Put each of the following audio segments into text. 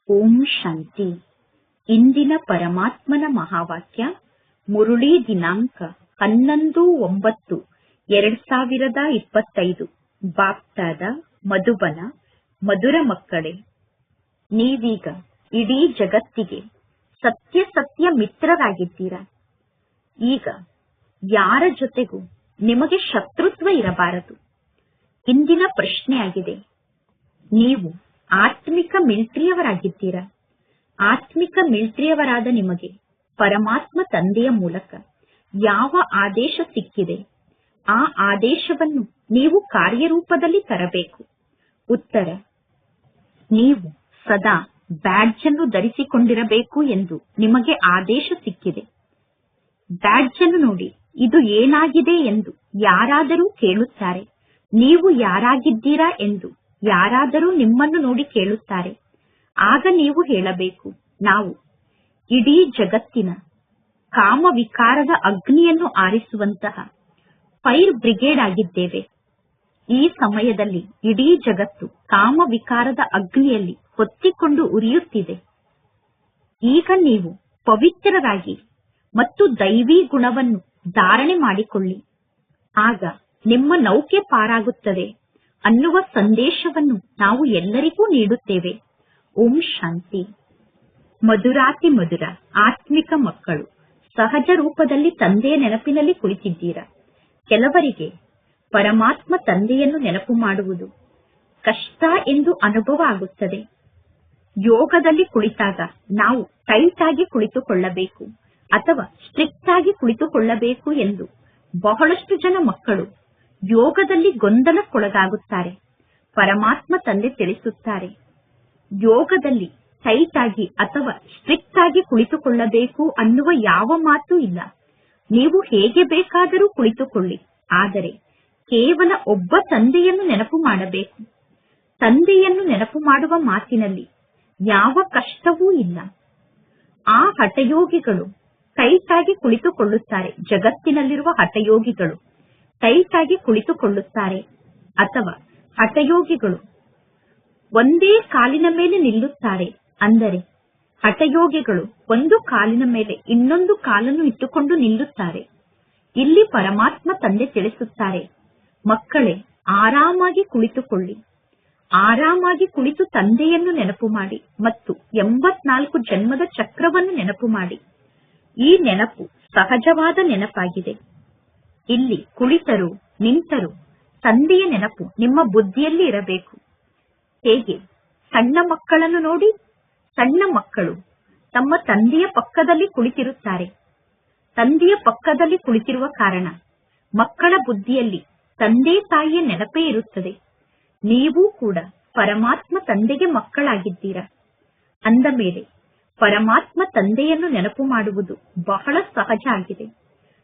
ಓಂ ಶಾಂತಿ. ಇಂದಿನ ಪರಮಾತ್ಮನ ಮಹಾವಾಕ್ಯ ಮುರುಳಿ ದಿನಾಂಕ 11/9/2025. ಬಾಪ್ತಾದ ಮಧುಬನ. ಮಧುರ ಮಕ್ಕಳೇ, ನೀವೀಗ ಇಡೀ ಜಗತ್ತಿಗೆ ಸತ್ಯ ಮಿತ್ರರಾಗಿದ್ದೀರಾ. ಈಗ ಯಾರ ಜೊತೆಗೂ ನಿಮಗೆ ಶತ್ರುತ್ವ ಇರಬಾರದು. ಇಂದಿನ ಪ್ರಶ್ನೆಯಾಗಿದೆ, ನೀವು ಆತ್ಮಿಕ ಮಿಲಿಟರಿಯವರಾಗಿದ್ದೀರಾ. ಆತ್ಮಿಕ ಮಿಲಿಟರಿಯವರಾದ ನಿಮಗೆ ಪರಮಾತ್ಮ ತಂದೆಯ ಮೂಲಕ ಯಾವ ಆದೇಶ ಸಿಕ್ಕಿದೆ, ಆ ಆದೇಶವನ್ನು ನೀವು ಕಾರ್ಯರೂಪದಲ್ಲಿ ತರಬೇಕು. ಉತ್ತರ: ನೀವು ಸದಾ ಬ್ಯಾಡ್ಜ್ ಅನ್ನು ಧರಿಸಿಕೊಂಡಿರಬೇಕು ಎಂದು ನಿಮಗೆ ಆದೇಶ ಸಿಕ್ಕಿದೆ. ಬ್ಯಾಡ್ಜ್ ಅನ್ನು ನೋಡಿ ಇದು ಏನಾಗಿದೆ ಎಂದು ಯಾರಾದರೂ ಕೇಳುತ್ತಾರೆ. ನೀವು ಯಾರಾಗಿದ್ದೀರಾ ಎಂದು ಯಾರಾದರೂ ನಿಮ್ಮನ್ನು ನೋಡಿ ಕೇಳುತ್ತಾರೆ. ಆಗ ನೀವು ಹೇಳಬೇಕು, ನಾವು ಇಡೀ ಜಗತ್ತಿನ ಕಾಮವಿಕಾರದ ಅಗ್ನಿಯನ್ನು ಆರಿಸುವಂತಹ ಫೈರ್ ಬ್ರಿಗೇಡ್ ಆಗಿದ್ದೇವೆ. ಈ ಸಮಯದಲ್ಲಿ ಇಡೀ ಜಗತ್ತು ಕಾಮವಿಕಾರದ ಅಗ್ನಿಯಲ್ಲಿ ಹೊತ್ತಿಕೊಂಡು ಉರಿಯುತ್ತಿದೆ. ಈಗ ನೀವು ಪವಿತ್ರರಾಗಿ ಮತ್ತು ದೈವಿ ಗುಣವನ್ನು ಧಾರಣೆ ಮಾಡಿಕೊಳ್ಳಿ. ಆಗ ನಿಮ್ಮ ನೌಕೆ ಪಾರಾಗುತ್ತದೆ ಅನ್ನುವ ಸಂದೇಶವನ್ನು ನಾವು ಎಲ್ಲರಿಗೂ ನೀಡುತ್ತೇವೆ. ಓಂ ಶಾಂತಿ. ಮಧುರಾತಿ ಮಧುರ ಆತ್ಮಿಕ ಮಕ್ಕಳು, ಸಹಜ ರೂಪದಲ್ಲಿ ತಂದೆಯ ನೆನಪಿನಲ್ಲಿ ಕುಳಿತಿದ್ದೀರಾ. ಕೆಲವರಿಗೆ ಪರಮಾತ್ಮ ತಂದೆಯನ್ನು ನೆನಪು ಮಾಡುವುದು ಕಷ್ಟ ಎಂದು ಅನುಭವ ಆಗುತ್ತದೆ. ಯೋಗದಲ್ಲಿ ಕುಳಿತಾಗ ನಾವು ಟೈಟ್ ಆಗಿ ಕುಳಿತುಕೊಳ್ಳಬೇಕು ಅಥವಾ ಸ್ಟ್ರಿಕ್ಟ್ ಆಗಿ ಕುಳಿತುಕೊಳ್ಳಬೇಕು ಎಂದು ಬಹಳಷ್ಟು ಜನ ಮಕ್ಕಳು ಯೋಗದಲ್ಲಿ ಗೊಂದಲಕ್ಕೊಳಗಾಗುತ್ತಾರೆ. ಪರಮಾತ್ಮ ತಂದೆ ತಿಳಿಸುತ್ತಾರೆ, ಯೋಗದಲ್ಲಿ ಟೈಟ್ ಆಗಿ ಅಥವಾ ಸ್ಟ್ರಿಕ್ಟ್ ಆಗಿ ಕುಳಿತುಕೊಳ್ಳಬೇಕು ಅನ್ನುವ ಯಾವ ಮಾತು ಇಲ್ಲ. ನೀವು ಹೇಗೆ ಬೇಕಾದರೂ ಕುಳಿತುಕೊಳ್ಳಿ, ಆದರೆ ಕೇವಲ ಒಬ್ಬ ತಂದೆಯನ್ನು ನೆನಪು ಮಾಡಬೇಕು. ತಂದೆಯನ್ನು ನೆನಪು ಮಾಡುವ ಮಾತಿನಲ್ಲಿ ಯಾವ ಕಷ್ಟವೂ ಇಲ್ಲ. ಆ ಹಠಯೋಗಿಗಳು ಟೈಟ್ ಆಗಿ ಕುಳಿತುಕೊಳ್ಳುತ್ತಾರೆ. ಜಗತ್ತಿನಲ್ಲಿರುವ ಹಠಯೋಗಿಗಳು ಟೈಟ್ ಆಗಿ ಕುಳಿತುಕೊಳ್ಳುತ್ತಾರೆ. ಅಥವಾ ಹಠಯೋಗಿಗಳು ಒಂದೇ ಕಾಲಿನ ಮೇಲೆ ನಿಲ್ಲುತ್ತಾರೆ. ಅಂದರೆ ಹಠಯೋಗಿಗಳು ಒಂದು ಕಾಲಿನ ಮೇಲೆ ಇನ್ನೊಂದು ಕಾಲನ್ನು ಇಟ್ಟುಕೊಂಡು ನಿಲ್ಲುತ್ತಾರೆ. ಇಲ್ಲಿ ಪರಮಾತ್ಮ ತಂದೆ ತಿಳಿಸುತ್ತಾರೆ, ಮಕ್ಕಳೇ, ಆರಾಮಾಗಿ ಕುಳಿತುಕೊಳ್ಳಿ. ಆರಾಮಾಗಿ ಕುಳಿತು ತಂದೆಯನ್ನು ನೆನಪು ಮಾಡಿ ಮತ್ತು 84 ಜನ್ಮದ ಚಕ್ರವನ್ನು ನೆನಪು ಮಾಡಿ. ಈ ನೆನಪು ಸಹಜವಾದ ನೆನಪಾಗಿದೆ. ಇಲ್ಲಿ ಕುಳಿತರು ನಿಂತರು ತಂದೆಯ ನೆನಪು ನಿಮ್ಮ ಬುದ್ಧಿಯಲ್ಲಿ ಇರಬೇಕು. ಹೇಗೆ ಸಣ್ಣ ಮಕ್ಕಳನ್ನು ನೋಡಿ, ಸಣ್ಣ ಮಕ್ಕಳು ತಮ್ಮ ತಂದೆಯ ಪಕ್ಕದಲ್ಲಿ ಕುಳಿತಿರುತ್ತಾರೆ. ತಂದೆಯ ಪಕ್ಕದಲ್ಲಿ ಕುಳಿತಿರುವ ಕಾರಣ ಮಕ್ಕಳ ಬುದ್ಧಿಯಲ್ಲಿ ತಂದೆ ತಾಯಿಯ ನೆನಪೇ ಇರುತ್ತದೆ. ನೀವೂ ಕೂಡ ಪರಮಾತ್ಮ ತಂದೆಗೆ ಮಕ್ಕಳಾಗಿದ್ದೀರಾ. ಅಂದ ಮೇಲೆ ಪರಮಾತ್ಮ ತಂದೆಯನ್ನು ನೆನಪು ಮಾಡುವುದು ಬಹಳ ಸಹಜ ಆಗಿದೆ.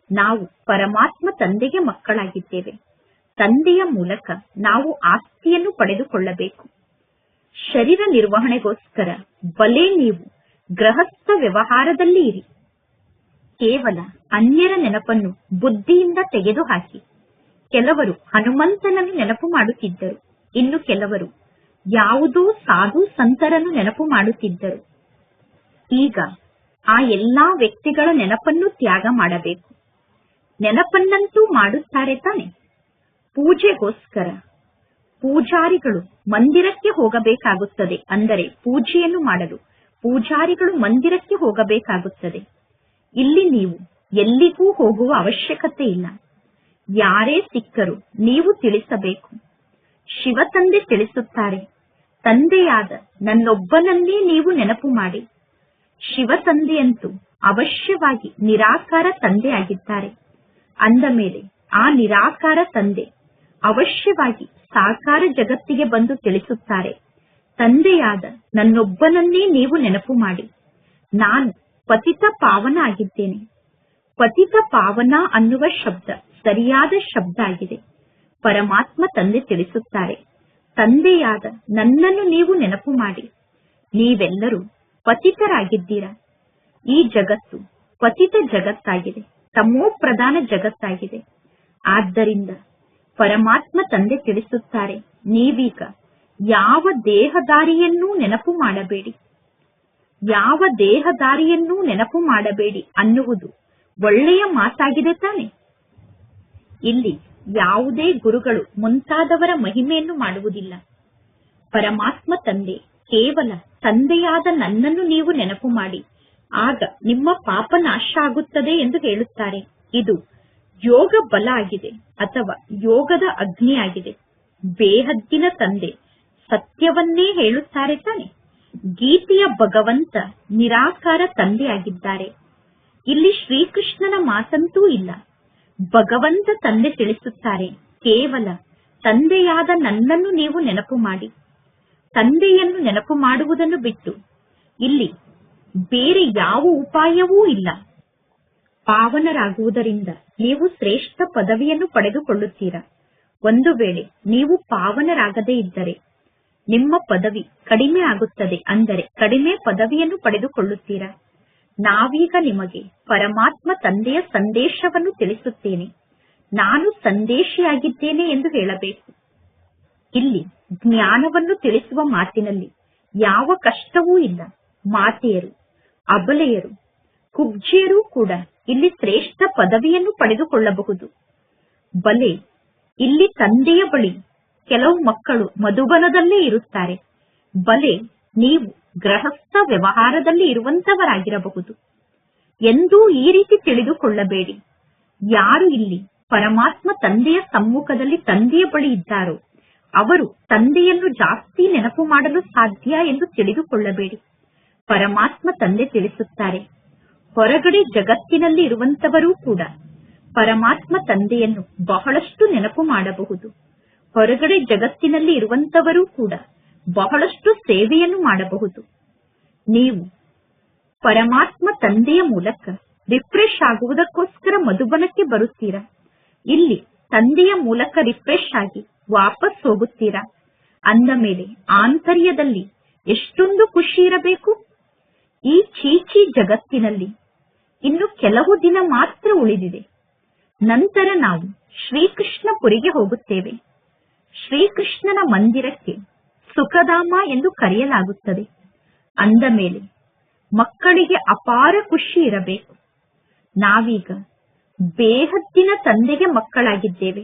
ನಾವು ಪರಮಾತ್ಮ ತಂದೆಗೆ ಮಕ್ಕಳಾಗಿದ್ದೇವೆ. ತಂದೆಯ ಮೂಲಕ ನಾವು ಆಸ್ತಿಯನ್ನು ಪಡೆದುಕೊಳ್ಳಬೇಕು. ಶರೀರ ನಿರ್ವಹಣೆಗೋಸ್ಕರ ಬಲೆ ನೀವು ಗೃಹಸ್ಥ ವ್ಯವಹಾರದಲ್ಲಿ ಇರಿ. ಕೇವಲ ಅನ್ಯರ ನೆನಪನ್ನು ಬುದ್ಧಿಯಿಂದ ತೆಗೆದುಹಾಕಿ. ಕೆಲವರು ಹನುಮಂತನನ್ನು ನೆನಪು ಮಾಡುತ್ತಿದ್ದರು, ಇನ್ನು ಕೆಲವರು ಯಾವುದೋ ಸಾಧು ಸಂತರನ್ನು ನೆನಪು ಮಾಡುತ್ತಿದ್ದರು. ಈಗ ಆ ಎಲ್ಲಾ ವ್ಯಕ್ತಿಗಳ ನೆನಪನ್ನು ತ್ಯಾಗ ಮಾಡಬೇಕು. ನೆನಪನ್ನಂತೂ ಮಾಡುತ್ತಾರೆ ತಾನೆ. ಪೂಜೆಗೋಸ್ಕರ ಪೂಜಾರಿಗಳು ಮಂದಿರಕ್ಕೆ ಹೋಗಬೇಕಾಗುತ್ತದೆ. ಅಂದರೆ ಪೂಜೆಯನ್ನು ಮಾಡಲು ಪೂಜಾರಿಗಳು ಮಂದಿರಕ್ಕೆ ಹೋಗಬೇಕಾಗುತ್ತದೆ. ಇಲ್ಲಿ ನೀವು ಎಲ್ಲಿಗೂ ಹೋಗುವ ಅವಶ್ಯಕತೆ ಇಲ್ಲ. ಯಾರೇ ಸಿಕ್ಕರೂ ನೀವು ತಿಳಿಸಬೇಕು. ಶಿವ ತಂದೆ ತಿಳಿಸುತ್ತಾರೆ, ತಂದೆಯಾದ ನನ್ನೊಬ್ಬನನ್ನೇ ನೀವು ನೆನಪು ಮಾಡಿ. ಶಿವ ತಂದೆಯಂತೂ ಅವಶ್ಯವಾಗಿ ನಿರಾಕಾರ ತಂದೆಯಾಗಿದ್ದಾರೆ. ಅಂದ ಮೇಲೆ ಆ ನಿರಾಕಾರ ತಂದೆ ಅವಶ್ಯವಾಗಿ ಸಾಕಾರ ಜಗತ್ತಿಗೆ ಬಂದು ತಿಳಿಸುತ್ತಾರೆ, ತಂದೆಯಾದ ನನ್ನೊಬ್ಬನನ್ನೇ ನೀವು ನೆನಪು ಮಾಡಿ. ನಾನು ಪತಿತ ಪಾವನ ಆಗಿದ್ದೇನೆ. ಪತಿತ ಪಾವನ ಅನ್ನುವ ಶಬ್ದ ಸರಿಯಾದ ಶಬ್ದ ಆಗಿದೆ. ಪರಮಾತ್ಮ ತಂದೆ ತಿಳಿಸುತ್ತಾರೆ, ತಂದೆಯಾದ ನನ್ನನ್ನು ನೀವು ನೆನಪು ಮಾಡಿ. ನೀವೆಲ್ಲರೂ ಪತಿತರಾಗಿದ್ದೀರಾ. ಈ ಜಗತ್ತು ಪತಿತ ಜಗತ್ತಾಗಿದೆ, ತಮೋ ಪ್ರಧಾನ ಜಗತ್ತಾಗಿದೆ. ಆದ್ದರಿಂದ ಪರಮಾತ್ಮ ತಂದೆ ತಿಳಿಸುತ್ತಾರೆ, ನೀವೀಗ ಯಾವ ದೇಹದಾರಿಯನ್ನೂ ನೆನಪು ಮಾಡಬೇಡಿ. ಯಾವ ದೇಹದಾರಿಯನ್ನೂ ನೆನಪು ಮಾಡಬೇಡಿ ಅನ್ನುವುದು ಒಳ್ಳೆಯ ಮಾತಾಗಿದೆ ತಾನೆ. ಇಲ್ಲಿ ಯಾವುದೇ ಗುರುಗಳು ಮುಂತಾದವರ ಮಹಿಮೆಯನ್ನು ಮಾಡುವುದಿಲ್ಲ. ಪರಮಾತ್ಮ ತಂದೆ ಕೇವಲ ತಂದೆಯಾದ ನನ್ನನ್ನು ನೀವು ನೆನಪು ಮಾಡಿ, ಆಗ ನಿಮ್ಮ ಪಾಪ ನಾಶ ಆಗುತ್ತದೆ ಎಂದು ಹೇಳುತ್ತಾರೆ. ಇದು ಯೋಗ ಬಲ ಆಗಿದೆ ಅಥವಾ ಯೋಗದ ಅಗ್ನಿ ಆಗಿದೆ. ಬೇಹದ್ದಿನ ತಂದೆ ಸತ್ಯವನ್ನೇ ಹೇಳುತ್ತಾರೆ ತಾನೆ. ಗೀತೆಯ ಭಗವಂತ ನಿರಾಕಾರ ತಂದೆಯಾಗಿದ್ದಾರೆ. ಇಲ್ಲಿ ಶ್ರೀಕೃಷ್ಣನ ಮಾತಂತೂ ಇಲ್ಲ. ಭಗವಂತ ತಂದೆ ತಿಳಿಸುತ್ತಾರೆ, ಕೇವಲ ತಂದೆಯಾದ ನನ್ನನ್ನು ನೀವು ನೆನಪು ಮಾಡಿ. ತಂದೆಯನ್ನು ನೆನಪು ಮಾಡುವುದನ್ನು ಬಿಟ್ಟು ಇಲ್ಲಿ ಬೇರೆ ಯಾವ ಉಪಾಯವೂ ಇಲ್ಲ. ಪಾವನರಾಗುವುದರಿಂದ ನೀವು ಶ್ರೇಷ್ಠ ಪದವಿಯನ್ನು ಪಡೆದುಕೊಳ್ಳುತ್ತೀರಾ. ಒಂದು ವೇಳೆ ನೀವು ಪಾವನರಾಗದೇ ಇದ್ದರೆ ನಿಮ್ಮ ಪದವಿ ಕಡಿಮೆ ಆಗುತ್ತದೆ, ಅಂದರೆ ಕಡಿಮೆ ಪದವಿಯನ್ನು ಪಡೆದುಕೊಳ್ಳುತ್ತೀರಾ. ನಾವೀಗ ನಿಮಗೆ ಪರಮಾತ್ಮ ತಂದೆಯ ಸಂದೇಶವನ್ನು ತಿಳಿಸುತ್ತೇನೆ. ನಾನು ಸಂದೇಶಿಯಾಗಿದ್ದೇನೆ ಎಂದು ಹೇಳಬೇಕು. ಇಲ್ಲಿ ಜ್ಞಾನವನ್ನು ತಿಳಿಸುವ ಮಾತಿನಲ್ಲಿ ಯಾವ ಕಷ್ಟವೂ ಇಲ್ಲ. ಮಾತೆಯರು, ಅಬಲೆಯರು, ಕುಬ್ಜಿಯರೂ ಕೂಡ ಇಲ್ಲಿ ಶ್ರೇಷ್ಠ ಪದವಿಯನ್ನು ಪಡೆದುಕೊಳ್ಳಬಹುದು. ಬಲೆ, ಇಲ್ಲಿ ತಂದೆಯ ಬಳಿ ಕೆಲವು ಮಕ್ಕಳು ಮಧುಬನದಲ್ಲೇ ಇರುತ್ತಾರೆ. ಬಲೆ, ನೀವು ಗೃಹಸ್ಥ ವ್ಯವಹಾರದಲ್ಲಿ ಇರುವಂತವರಾಗಿರಬಹುದು. ಎಂದೂ ಈ ರೀತಿ ತಿಳಿದುಕೊಳ್ಳಬೇಡಿ. ಯಾರು ಇಲ್ಲಿ ಪರಮಾತ್ಮ ತಂದೆಯ ಸಮ್ಮುಖದಲ್ಲಿ ತಂದೆಯ ಬಳಿ ಇದ್ದಾರೋ ಅವರು ತಂದೆಯನ್ನು ಜಾಸ್ತಿ ನೆನಪು ಮಾಡಲು ಸಾಧ್ಯ ಎಂದು ತಿಳಿದುಕೊಳ್ಳಬೇಡಿ. ಪರಮಾತ್ಮ ತಂದೆ ತಿಳಿಸುತ್ತಾರೆ, ಹೊರಗಡೆ ಜಗತ್ತಿನಲ್ಲಿ ಇರುವಂತವರೂ ಕೂಡ ಪರಮಾತ್ಮ ತಂದೆಯನ್ನು ಬಹಳಷ್ಟು ನೆನಪು ಮಾಡಬಹುದು. ಹೊರಗಡೆ ಜಗತ್ತಿನಲ್ಲಿ ಇರುವಂತವರೂ ಕೂಡ ಬಹಳಷ್ಟು ಸೇವೆಯನ್ನು ಮಾಡಬಹುದು. ನೀವು ಪರಮಾತ್ಮ ತಂದೆಯ ಮೂಲಕ ರಿಫ್ರೆಶ್ ಆಗುವುದಕ್ಕೋಸ್ಕರ ಮಧುಬನಕ್ಕೆ ಬರುತ್ತೀರಾ. ಇಲ್ಲಿ ತಂದೆಯ ಮೂಲಕ ರಿಫ್ರೆಶ್ ಆಗಿ ವಾಪಸ್ ಹೋಗುತ್ತೀರಾ. ಅಂದ ಮೇಲೆ ಆಂತರ್ಯದಲ್ಲಿ ಎಷ್ಟೊಂದು ಖುಷಿ ಇರಬೇಕು. ಈ ಚೀಚಿ ಜಗತ್ತಿನಲ್ಲಿ ಇನ್ನು ಕೆಲವು ದಿನ ಮಾತ್ರ ಉಳಿದಿದೆ. ನಂತರ ನಾವು ಶ್ರೀಕೃಷ್ಣಪುರಿಗೆ ಹೋಗುತ್ತೇವೆ. ಶ್ರೀಕೃಷ್ಣನ ಮಂದಿರಕ್ಕೆ ಸುಖಧಾಮ ಎಂದು ಕರೆಯಲಾಗುತ್ತದೆ. ಅಂದ ಮೇಲೆ ಮಕ್ಕಳಿಗೆ ಅಪಾರ ಖುಷಿ ಇರಬೇಕು. ನಾವೀಗ ಬೇಹದ್ದಿನ ತಂದೆಗೆ ಮಕ್ಕಳಾಗಿದ್ದೇವೆ.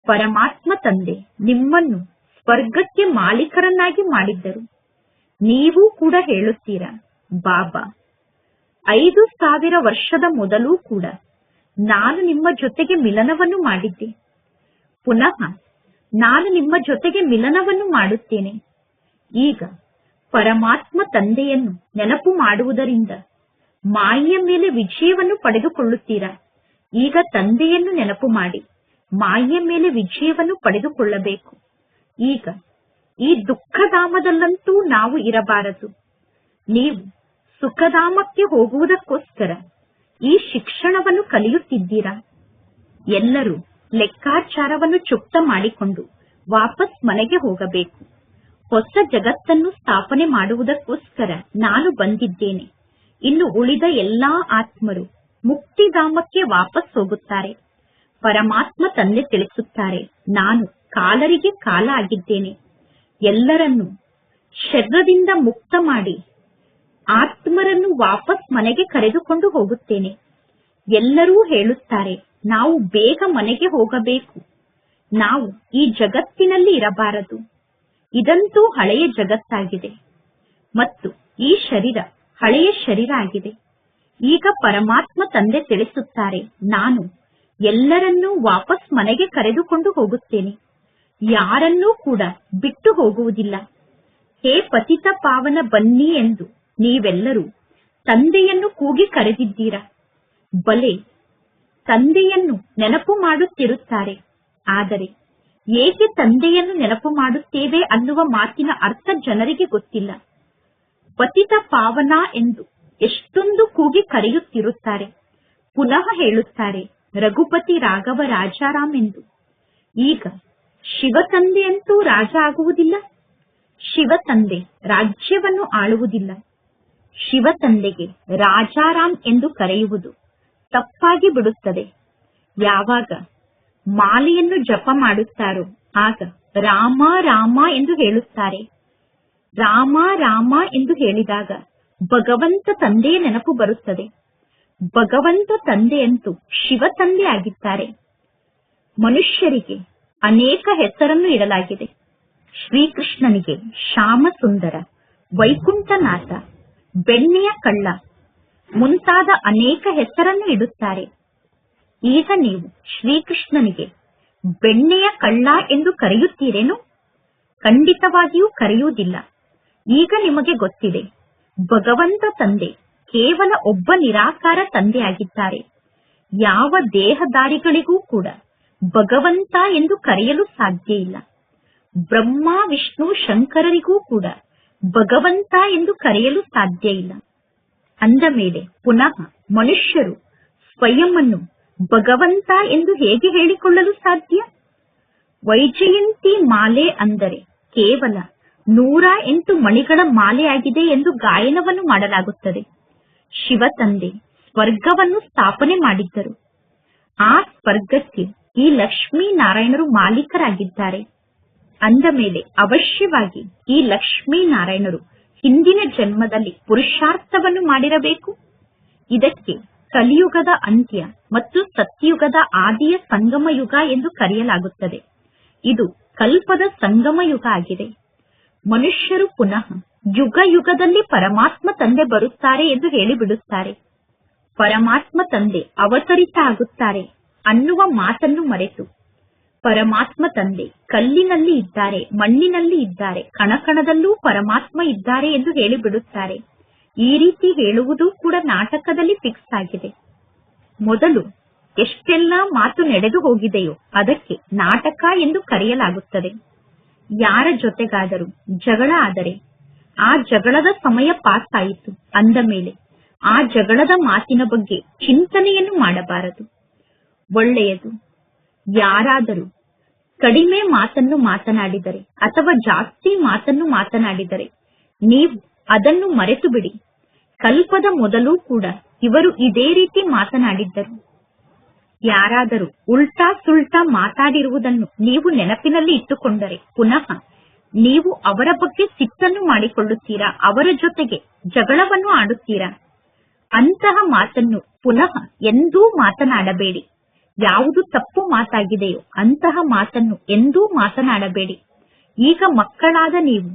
ಪರಮಾತ್ಮ ತಂದೆ ನಿಮ್ಮನ್ನು ಸ್ವರ್ಗಕ್ಕೆ ಮಾಲೀಕರನ್ನಾಗಿ ಮಾಡಿದ್ದರು. ನೀವು ಕೂಡ ಹೇಳುತ್ತೀರಾ, ಬಾಬಾ 5000 ವರ್ಷದ ಮೊದಲೂ ಕೂಡ ನಾನು ನಿಮ್ಮ ಜೊತೆಗೆ ಮಿಲನವನ್ನು ಮಾಡಿದ್ದೆ. ಪುನಃ ನಾನು ನಿಮ್ಮ ಜೊತೆಗೆ ಮಿಲನವನ್ನು ಮಾಡುತ್ತೇನೆ. ಈಗ ಪರಮಾತ್ಮ ತಂದೆಯನ್ನು ನೆನಪು ಮಾಡುವುದರಿಂದ ಮಾಯೆಯ ಮೇಲೆ ವಿಜಯವನ್ನು ಪಡೆದುಕೊಳ್ಳುತ್ತೀರಾ. ಈಗ ತಂದೆಯನ್ನು ನೆನಪು ಮಾಡಿ ಮಾಯೆಯ ಮೇಲೆ ವಿಜಯವನ್ನು ಪಡೆದುಕೊಳ್ಳಬೇಕು. ಈಗ ಈ ದುಃಖಧಾಮದಲ್ಲಂತೂ ನಾವು ಇರಬಾರದು. ನೀವು ಸುಖಧಾಮಕ್ಕೆ ಹೋಗುವುದಕ್ಕೋಸ್ಕರ ಈ ಶಿಕ್ಷಣವನ್ನು ಕಲಿಯುತ್ತಿದ್ದೀರಾ. ಎಲ್ಲರೂ ಲೆಕ್ಕಾಚಾರವನ್ನು ಚುಕ್ತ ಮಾಡಿಕೊಂಡು ವಾಪಸ್ ಮನೆಗೆ ಹೋಗಬೇಕು. ಹೊಸ ಜಗತ್ತನ್ನು ಸ್ಥಾಪನೆ ಮಾಡುವುದಕ್ಕೋಸ್ಕರ ನಾನು ಬಂದಿದ್ದೇನೆ. ಇನ್ನು ಉಳಿದ ಎಲ್ಲಾ ಆತ್ಮರು ಮುಕ್ತಿಧಾಮಕ್ಕೆ ವಾಪಸ್ ಹೋಗುತ್ತಾರೆ. ಪರಮಾತ್ಮ ತಂದೆ ತಿಳಿಸುತ್ತಾರೆ, ನಾನು ಕಾಲರಿಗೆ ಕಾಲ ಆಗಿದ್ದೇನೆ. ಎಲ್ಲರನ್ನೂ ಶರೀರದಿಂದ ಮುಕ್ತ ಮಾಡಿ ಆತ್ಮರನ್ನು ವಾಪಸ್ ಮನೆಗೆ ಕರೆದುಕೊಂಡು ಹೋಗುತ್ತೇನೆ. ಎಲ್ಲರೂ ಹೇಳುತ್ತಾರೆ, ನಾವು ಬೇಗ ಮನೆಗೆ ಹೋಗಬೇಕು. ನಾವು ಈ ಜಗತ್ತಿನಲ್ಲಿ ಇರಬಾರದು. ಇದಂತೂ ಹಳೆಯ ಜಗತ್ತಾಗಿದೆ ಮತ್ತು ಈ ಶರೀರ ಹಳೆಯ ಶರೀರ ಆಗಿದೆ. ಈಗ ಪರಮಾತ್ಮ ತಂದೆ ತಿಳಿಸುತ್ತಾರೆ, ನಾನು ಎಲ್ಲರನ್ನೂ ವಾಪಸ್ ಮನೆಗೆ ಕರೆದುಕೊಂಡು ಹೋಗುತ್ತೇನೆ. ಯಾರನ್ನೂ ಕೂಡ ಬಿಟ್ಟು ಹೋಗುವುದಿಲ್ಲ. ಹೇ ಪತಿತ ಪಾವನ ಬನ್ನಿ ಎಂದು ನೀವೆಲ್ಲರೂ ತಂದೆಯನ್ನು ಕೂಗಿ ಕರೆದಿದ್ದೀರಾ. ಬಲೆ, ತಂದೆಯನ್ನು ನೆನಪು ಮಾಡುತ್ತಿರುತ್ತಾರೆ. ಆದರೆ ಏಕೆ ತಂದೆಯನ್ನು ನೆನಪು ಮಾಡುತ್ತೇವೆ ಅನ್ನುವ ಮಾತಿನ ಅರ್ಥ ಜನರಿಗೆ ಗೊತ್ತಿಲ್ಲ. ಪತಿತ ಪಾವನ ಎಂದು ಎಷ್ಟೊಂದು ಕೂಗಿ ಕರೆಯುತ್ತಿರುತ್ತಾರೆ. ಪುನಃ ಹೇಳುತ್ತಾರೆ, ರಘುಪತಿ ರಾಘವ ರಾಜಾರಾಮ್ ಎಂದು. ಈಗ ಶಿವ ತಂದೆಯಂತೂ ರಾಜ ಆಗುವುದಿಲ್ಲ. ಶಿವ ತಂದೆ ರಾಜ್ಯವನ್ನು ಆಳುವುದಿಲ್ಲ. ಶಿವ ತಂದೆಗೆ ರಾಜಾರಾಮ್ ಎಂದು ಕರೆಯುವುದು ತಪ್ಪಾಗಿ ಬಿಡುತ್ತದೆ. ಯಾವಾಗ ಮಾಲೆಯನ್ನು ಜಪ ಮಾಡುತ್ತಾರೋ ಆಗ ರಾಮ ರಾಮ ಎಂದು ಹೇಳುತ್ತಾರೆ. ರಾಮ ರಾಮ ಎಂದು ಹೇಳಿದಾಗ ಭಗವಂತ ತಂದೆಯ ನೆನಪು ಬರುತ್ತದೆ. ಭಗವಂತ ತಂದೆಯಂತೂ ಶಿವ ತಂದೆ ಆಗಿದ್ದಾರೆ. ಮನುಷ್ಯರಿಗೆ ಅನೇಕ ಹೆಸರನ್ನು ಇಡಲಾಗಿದೆ. ಶ್ರೀಕೃಷ್ಣನಿಗೆ ಶ್ಯಾಮ ಸುಂದರ, ವೈಕುಂಠನಾಥ, ಬೆಣ್ಣೆಯ ಕಳ್ಳ ಮುಂತಾದ ಅನೇಕ ಹೆಸರನ್ನು ಇಡುತ್ತಾರೆ. ಈಗ ನೀವು ಶ್ರೀಕೃಷ್ಣನಿಗೆ ಬೆಣ್ಣೆಯ ಕಳ್ಳ ಎಂದು ಕರೆಯುತ್ತೀರೇನು? ಖಂಡಿತವಾಗಿಯೂ ಕರೆಯುವುದಿಲ್ಲ. ಈಗ ನಿಮಗೆ ಗೊತ್ತಿದೆ, ಭಗವಂತ ತಂದೆ ಕೇವಲ ಒಬ್ಬ ನಿರಾಕಾರ ತಂದೆಯಾಗಿದ್ದಾರೆ. ಯಾವ ದೇಹದಾರಿಗಳಿಗೂ ಕೂಡ ಭಗವಂತ ಎಂದು ಕರೆಯಲು ಸಾಧ್ಯ ಇಲ್ಲ. ಬ್ರಹ್ಮ, ವಿಷ್ಣು, ಶಂಕರರಿಗೂ ಕೂಡ ಭಗವಂತ ಎಂದು ಕರೆಯಲು ಸಾಧ್ಯ ಇಲ್ಲ. ಅಂದ ಮೇಲೆ ಪುನಃ ಮನುಷ್ಯರು ಸ್ವಯಂವನ್ನು ಭಗವಂತ ಎಂದು ಹೇಗೆ ಹೇಳಿಕೊಳ್ಳಲು ಸಾಧ್ಯ? ವೈಜಯಂತಿ ಮಾಲೆ ಅಂದರೆ ಕೇವಲ 108 ಮಣಿಗಳ ಮಾಲೆಯಾಗಿದೆ ಎಂದು ಗಾಯನವನ್ನು ಮಾಡಲಾಗುತ್ತದೆ. ಶಿವ ತಂದೆ ಸ್ವರ್ಗವನ್ನು ಸ್ಥಾಪನೆ ಮಾಡಿದ್ದರು. ಆ ಸ್ವರ್ಗಕ್ಕೆ ಈ ಲಕ್ಷ್ಮೀ ನಾರಾಯಣರು ಮಾಲೀಕರಾಗಿದ್ದಾರೆ. ಅಂದ ಮೇಲೆ ಅವಶ್ಯವಾಗಿ ಈ ಲಕ್ಷ್ಮೀ ನಾರಾಯಣರು ಹಿಂದಿನ ಜನ್ಮದಲ್ಲಿ ಪುರುಷಾರ್ಥವನ್ನು ಮಾಡಿರಬೇಕು. ಇದಕ್ಕೆ ಕಲಿಯುಗದ ಅಂತ್ಯ ಮತ್ತು ಸತ್ಯಯುಗದ ಆದಿಯ ಸಂಗಮ ಯುಗ ಎಂದು ಕರೆಯಲಾಗುತ್ತದೆ. ಇದು ಕಲ್ಪದ ಸಂಗಮ ಯುಗ ಆಗಿದೆ. ಮನುಷ್ಯರು ಪುನಃ ಯುಗ ಯುಗದಲ್ಲಿ ಪರಮಾತ್ಮ ತಂದೆ ಬರುತ್ತಾರೆ ಎಂದು ಹೇಳಿಬಿಡುತ್ತಾರೆ. ಪರಮಾತ್ಮ ತಂದೆ ಅವತರಿತ ಆಗುತ್ತಾರೆ ಅನ್ನುವ ಮಾತನ್ನು ಮರೆತು ಪರಮಾತ್ಮ ತಂದೆ ಕಲ್ಲಿನಲ್ಲಿ ಇದ್ದಾರೆ, ಮಣ್ಣಿನಲ್ಲಿ ಇದ್ದಾರೆ, ಕಣಕಣದಲ್ಲೂ ಪರಮಾತ್ಮ ಇದ್ದಾರೆ ಎಂದು ಹೇಳಿಬಿಡುತ್ತಾರೆ. ಈ ರೀತಿ ಹೇಳುವುದು ಕೂಡ ನಾಟಕದಲ್ಲಿ ಫಿಕ್ಸ್ ಆಗಿದೆ. ಮೊದಲು ಎಷ್ಟೆಲ್ಲ ಮಾತು ನಡೆದು ಹೋಗಿದೆಯೋ ಅದಕ್ಕೆ ನಾಟಕ ಎಂದು ಕರೆಯಲಾಗುತ್ತದೆ. ಯಾರ ಜೊತೆಗಾದರೂ ಜಗಳ ಆದರೆ ಆ ಜಗಳದ ಸಮಯ ಪಾಸ್ ಆಯಿತು ಅಂದ ಮೇಲೆ ಆ ಜಗಳದ ಮಾತಿನ ಬಗ್ಗೆ ಚಿಂತನೆಯನ್ನು ಮಾಡಬಾರದು. ಒಳ್ಳೆಯದು, ಯಾರಾದರೂ ಕಡಿಮೆ ಮಾತನ್ನು ಮಾತನಾಡಿದರೆ ಅಥವಾ ಜಾಸ್ತಿ ಮಾತನ್ನು ಮಾತನಾಡಿದರೆ ನೀವು ಅದನ್ನು ಮರೆತು ಬಿಡಿ. ಕಲ್ಪದ ಮೊದಲು ಕೂಡ ಇವರು ಇದೇ ರೀತಿ ಮಾತನಾಡಿದ್ದರು. ಯಾರಾದರೂ ಉಲ್ಟಾ ಸುಲ್ಟಾ ಮಾತಾಡಿರುವುದನ್ನು ನೀವು ನೆನಪಿನಲ್ಲಿ ಇಟ್ಟುಕೊಂಡರೆ ಪುನಃ ನೀವು ಅವರ ಬಗ್ಗೆ ಸಿಟ್ಟನ್ನು ಮಾಡಿಕೊಳ್ಳುತ್ತೀರಾ, ಅವರ ಜೊತೆಗೆ ಜಗಳವನ್ನು ಆಡುತ್ತೀರಾ. ಅಂತಹ ಮಾತನ್ನು ಪುನಃ ಎಂದೂ ಮಾತನಾಡಬೇಡಿ. ಯಾವುದು ತಪ್ಪು ಮಾತಾಗಿದೆಯೋ ಅಂತಹ ಮಾತನ್ನು ಎಂದೂ ಮಾತನಾಡಬೇಡಿ. ಈಗ ಮಕ್ಕಳಾದ ನೀವು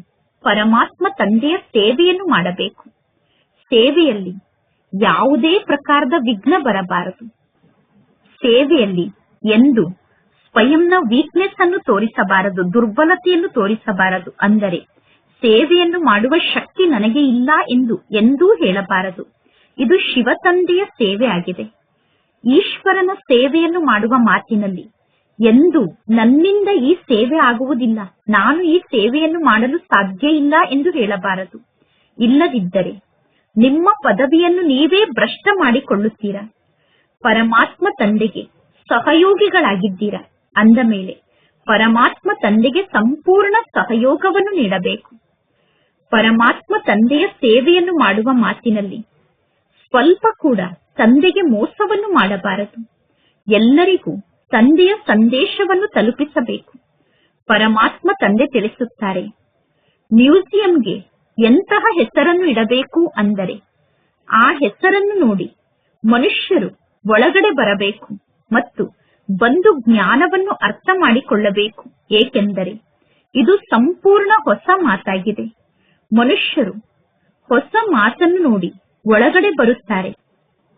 ಪರಮಾತ್ಮ ತಂದೆಯ ಸೇವೆಯನ್ನು ಮಾಡಬೇಕು. ಸೇವೆಯಲ್ಲಿ ಯಾವುದೇ ಪ್ರಕಾರದ ವಿಘ್ನ ಬರಬಾರದು. ಸೇವೆಯಲ್ಲಿ ಎಂದು ಸ್ವಯಂನ ವೀಕ್ನೆಸ್ ಅನ್ನು ತೋರಿಸಬಾರದು, ದುರ್ಬಲತೆಯನ್ನು ತೋರಿಸಬಾರದು. ಅಂದರೆ ಸೇವೆಯನ್ನು ಮಾಡುವ ಶಕ್ತಿ ನನಗೆ ಇಲ್ಲ ಎಂದು ಎಂದೂ ಹೇಳಬಾರದು. ಇದು ಶಿವ ತಂದೆಯ ಸೇವೆ ಆಗಿದೆ. ಈಶ್ವರನ ಸೇವೆಯನ್ನು ಮಾಡುವ ಮಾತಿನಲ್ಲಿ ಎಂದು ನನ್ನಿಂದ ಈ ಸೇವೆ ಆಗುವುದಿಲ್ಲ, ನಾನು ಈ ಸೇವೆಯನ್ನು ಮಾಡಲು ಸಾಧ್ಯ ಇಲ್ಲ ಎಂದು ಹೇಳಬಾರದು. ಇಲ್ಲದಿದ್ದರೆ ನಿಮ್ಮ ಪದವಿಯನ್ನು ನೀವೇ ಭ್ರಷ್ಟ ಮಾಡಿಕೊಳ್ಳುತ್ತೀರಾ. ಪರಮಾತ್ಮ ತಂದೆಗೆ ಸಹಯೋಗಿಗಳಾಗಿದ್ದೀರಾ ಅಂದ ಮೇಲೆ ಪರಮಾತ್ಮ ತಂದೆಗೆ ಸಂಪೂರ್ಣ ಸಹಯೋಗವನ್ನು ನೀಡಬೇಕು. ಪರಮಾತ್ಮ ತಂದೆಯ ಸೇವೆಯನ್ನು ಮಾಡುವ ಮಾತಿನಲ್ಲಿ ಸ್ವಲ್ಪ ಕೂಡ ತಂದೆಗೆ ಮೋಸವನ್ನು ಮಾಡಬಾರದು. ಎಲ್ಲರಿಗೂ ತಂದೆಯ ಸಂದೇಶವನ್ನು ತಲುಪಿಸಬೇಕು. ಪರಮಾತ್ಮ ತಂದೆ ತಿಳಿಸುತ್ತಾರೆ, ಮ್ಯೂಸಿಯಂಗೆ ಎಂತಹ ಹೆಸರನ್ನು ಇಡಬೇಕು ಅಂದರೆ ಆ ಹೆಸರನ್ನು ನೋಡಿ ಮನುಷ್ಯರು ಒಳಗಡೆ ಬರಬೇಕು ಮತ್ತು ಬಂದು ಜ್ಞಾನವನ್ನು ಅರ್ಥ ಮಾಡಿಕೊಳ್ಳಬೇಕು. ಏಕೆಂದರೆ ಇದು ಸಂಪೂರ್ಣ ಹೊಸ ಮಾತಾಗಿದೆ. ಮನುಷ್ಯರು ಹೊಸ ಮಾತನ್ನು ನೋಡಿ ಒಳಗಡೆ ಬರುತ್ತಾರೆ.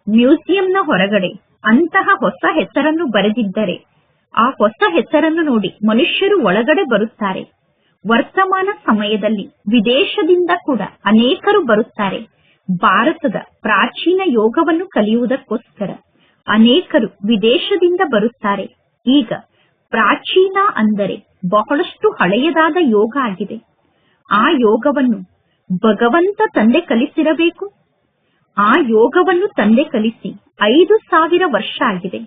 ಮ್ಯೂಸಿಯಂನ ಹೊರಗಡೆ ಅಂತಹ ಹೊಸ ಹೆಸರನ್ನು ಬರೆದಿದ್ದರೆ ಆ ಹೊಸ ಹೆಸರನ್ನು ನೋಡಿ ಮನುಷ್ಯರು ಒಳಗಡೆ ಬರುತ್ತಾರೆ. ವರ್ತಮಾನ ಸಮಯದಲ್ಲಿ ವಿದೇಶದಿಂದ ಕೂಡ ಅನೇಕರು ಬರುತ್ತಾರೆ. ಭಾರತದ ಪ್ರಾಚೀನ ಯೋಗವನ್ನು ಕಲಿಯುವುದಕ್ಕೋಸ್ಕರ ಅನೇಕರು ವಿದೇಶದಿಂದ ಬರುತ್ತಾರೆ. ಈಗ ಪ್ರಾಚೀನ ಅಂದರೆ ಬಹಳಷ್ಟು ಹಳೆಯದಾದ ಯೋಗ ಆಗಿದೆ. ಆ ಯೋಗವನ್ನು ಭಗವಂತ ತಂದೆ ಕಲಿಸಿರಬೇಕು. ಆ ಯೋಗವನ್ನು ತಂದೆ ಕಲಿಸಿ 5000 ವರ್ಷ ಆಗಿದೆ.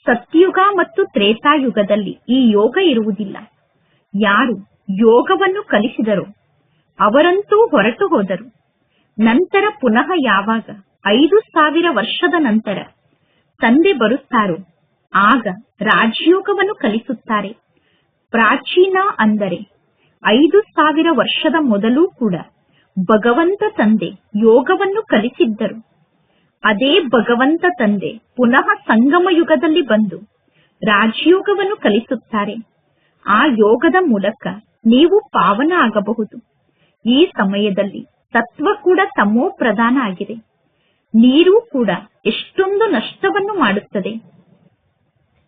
ಸತ್ಯುಗ ಮತ್ತು ತ್ರೇತಾಯುಗದಲ್ಲಿ ಈ ಯೋಗ ಇರುವುದಿಲ್ಲ. ಯಾರು ಯೋಗವನ್ನು ಕಲಿಸಿದರೋ ಅವರಂತೂ ಹೊರಟು ಹೋದರು. ನಂತರ ಪುನಃ ಯಾವಾಗ 5000 ವರ್ಷದ ನಂತರ ತಂದೆ ಬರುತ್ತಾರೋ ಆಗ ರಾಜಯೋಗವನ್ನು ಕಲಿಸುತ್ತಾರೆ. ಪ್ರಾಚೀನ ಅಂದರೆ 5000 ವರ್ಷದ ಮೊದಲು ಕೂಡ ಭಗವಂತ ತಂದೆ ಯೋಗವನ್ನು ಕಲಿಸಿದ್ದರು. ಅದೇ ಭಗವಂತ ತಂದೆ ಪುನಃ ಸಂಗಮ ಯುಗದಲ್ಲಿ ಬಂದು ರಾಜಯೋಗವನ್ನು ಕಲಿಸುತ್ತಾರೆ. ಆ ಯೋಗದ ಮೂಲಕ ನೀವು ಪಾವನ ಆಗಬಹುದು. ಈ ಸಮಯದಲ್ಲಿ ಸತ್ವ ಕೂಡ ತಮೋ ಪ್ರಧಾನ ಆಗಿದೆ. ನೀರು ಕೂಡ ಎಷ್ಟೊಂದು ನಷ್ಟವನ್ನು ಮಾಡುತ್ತದೆ.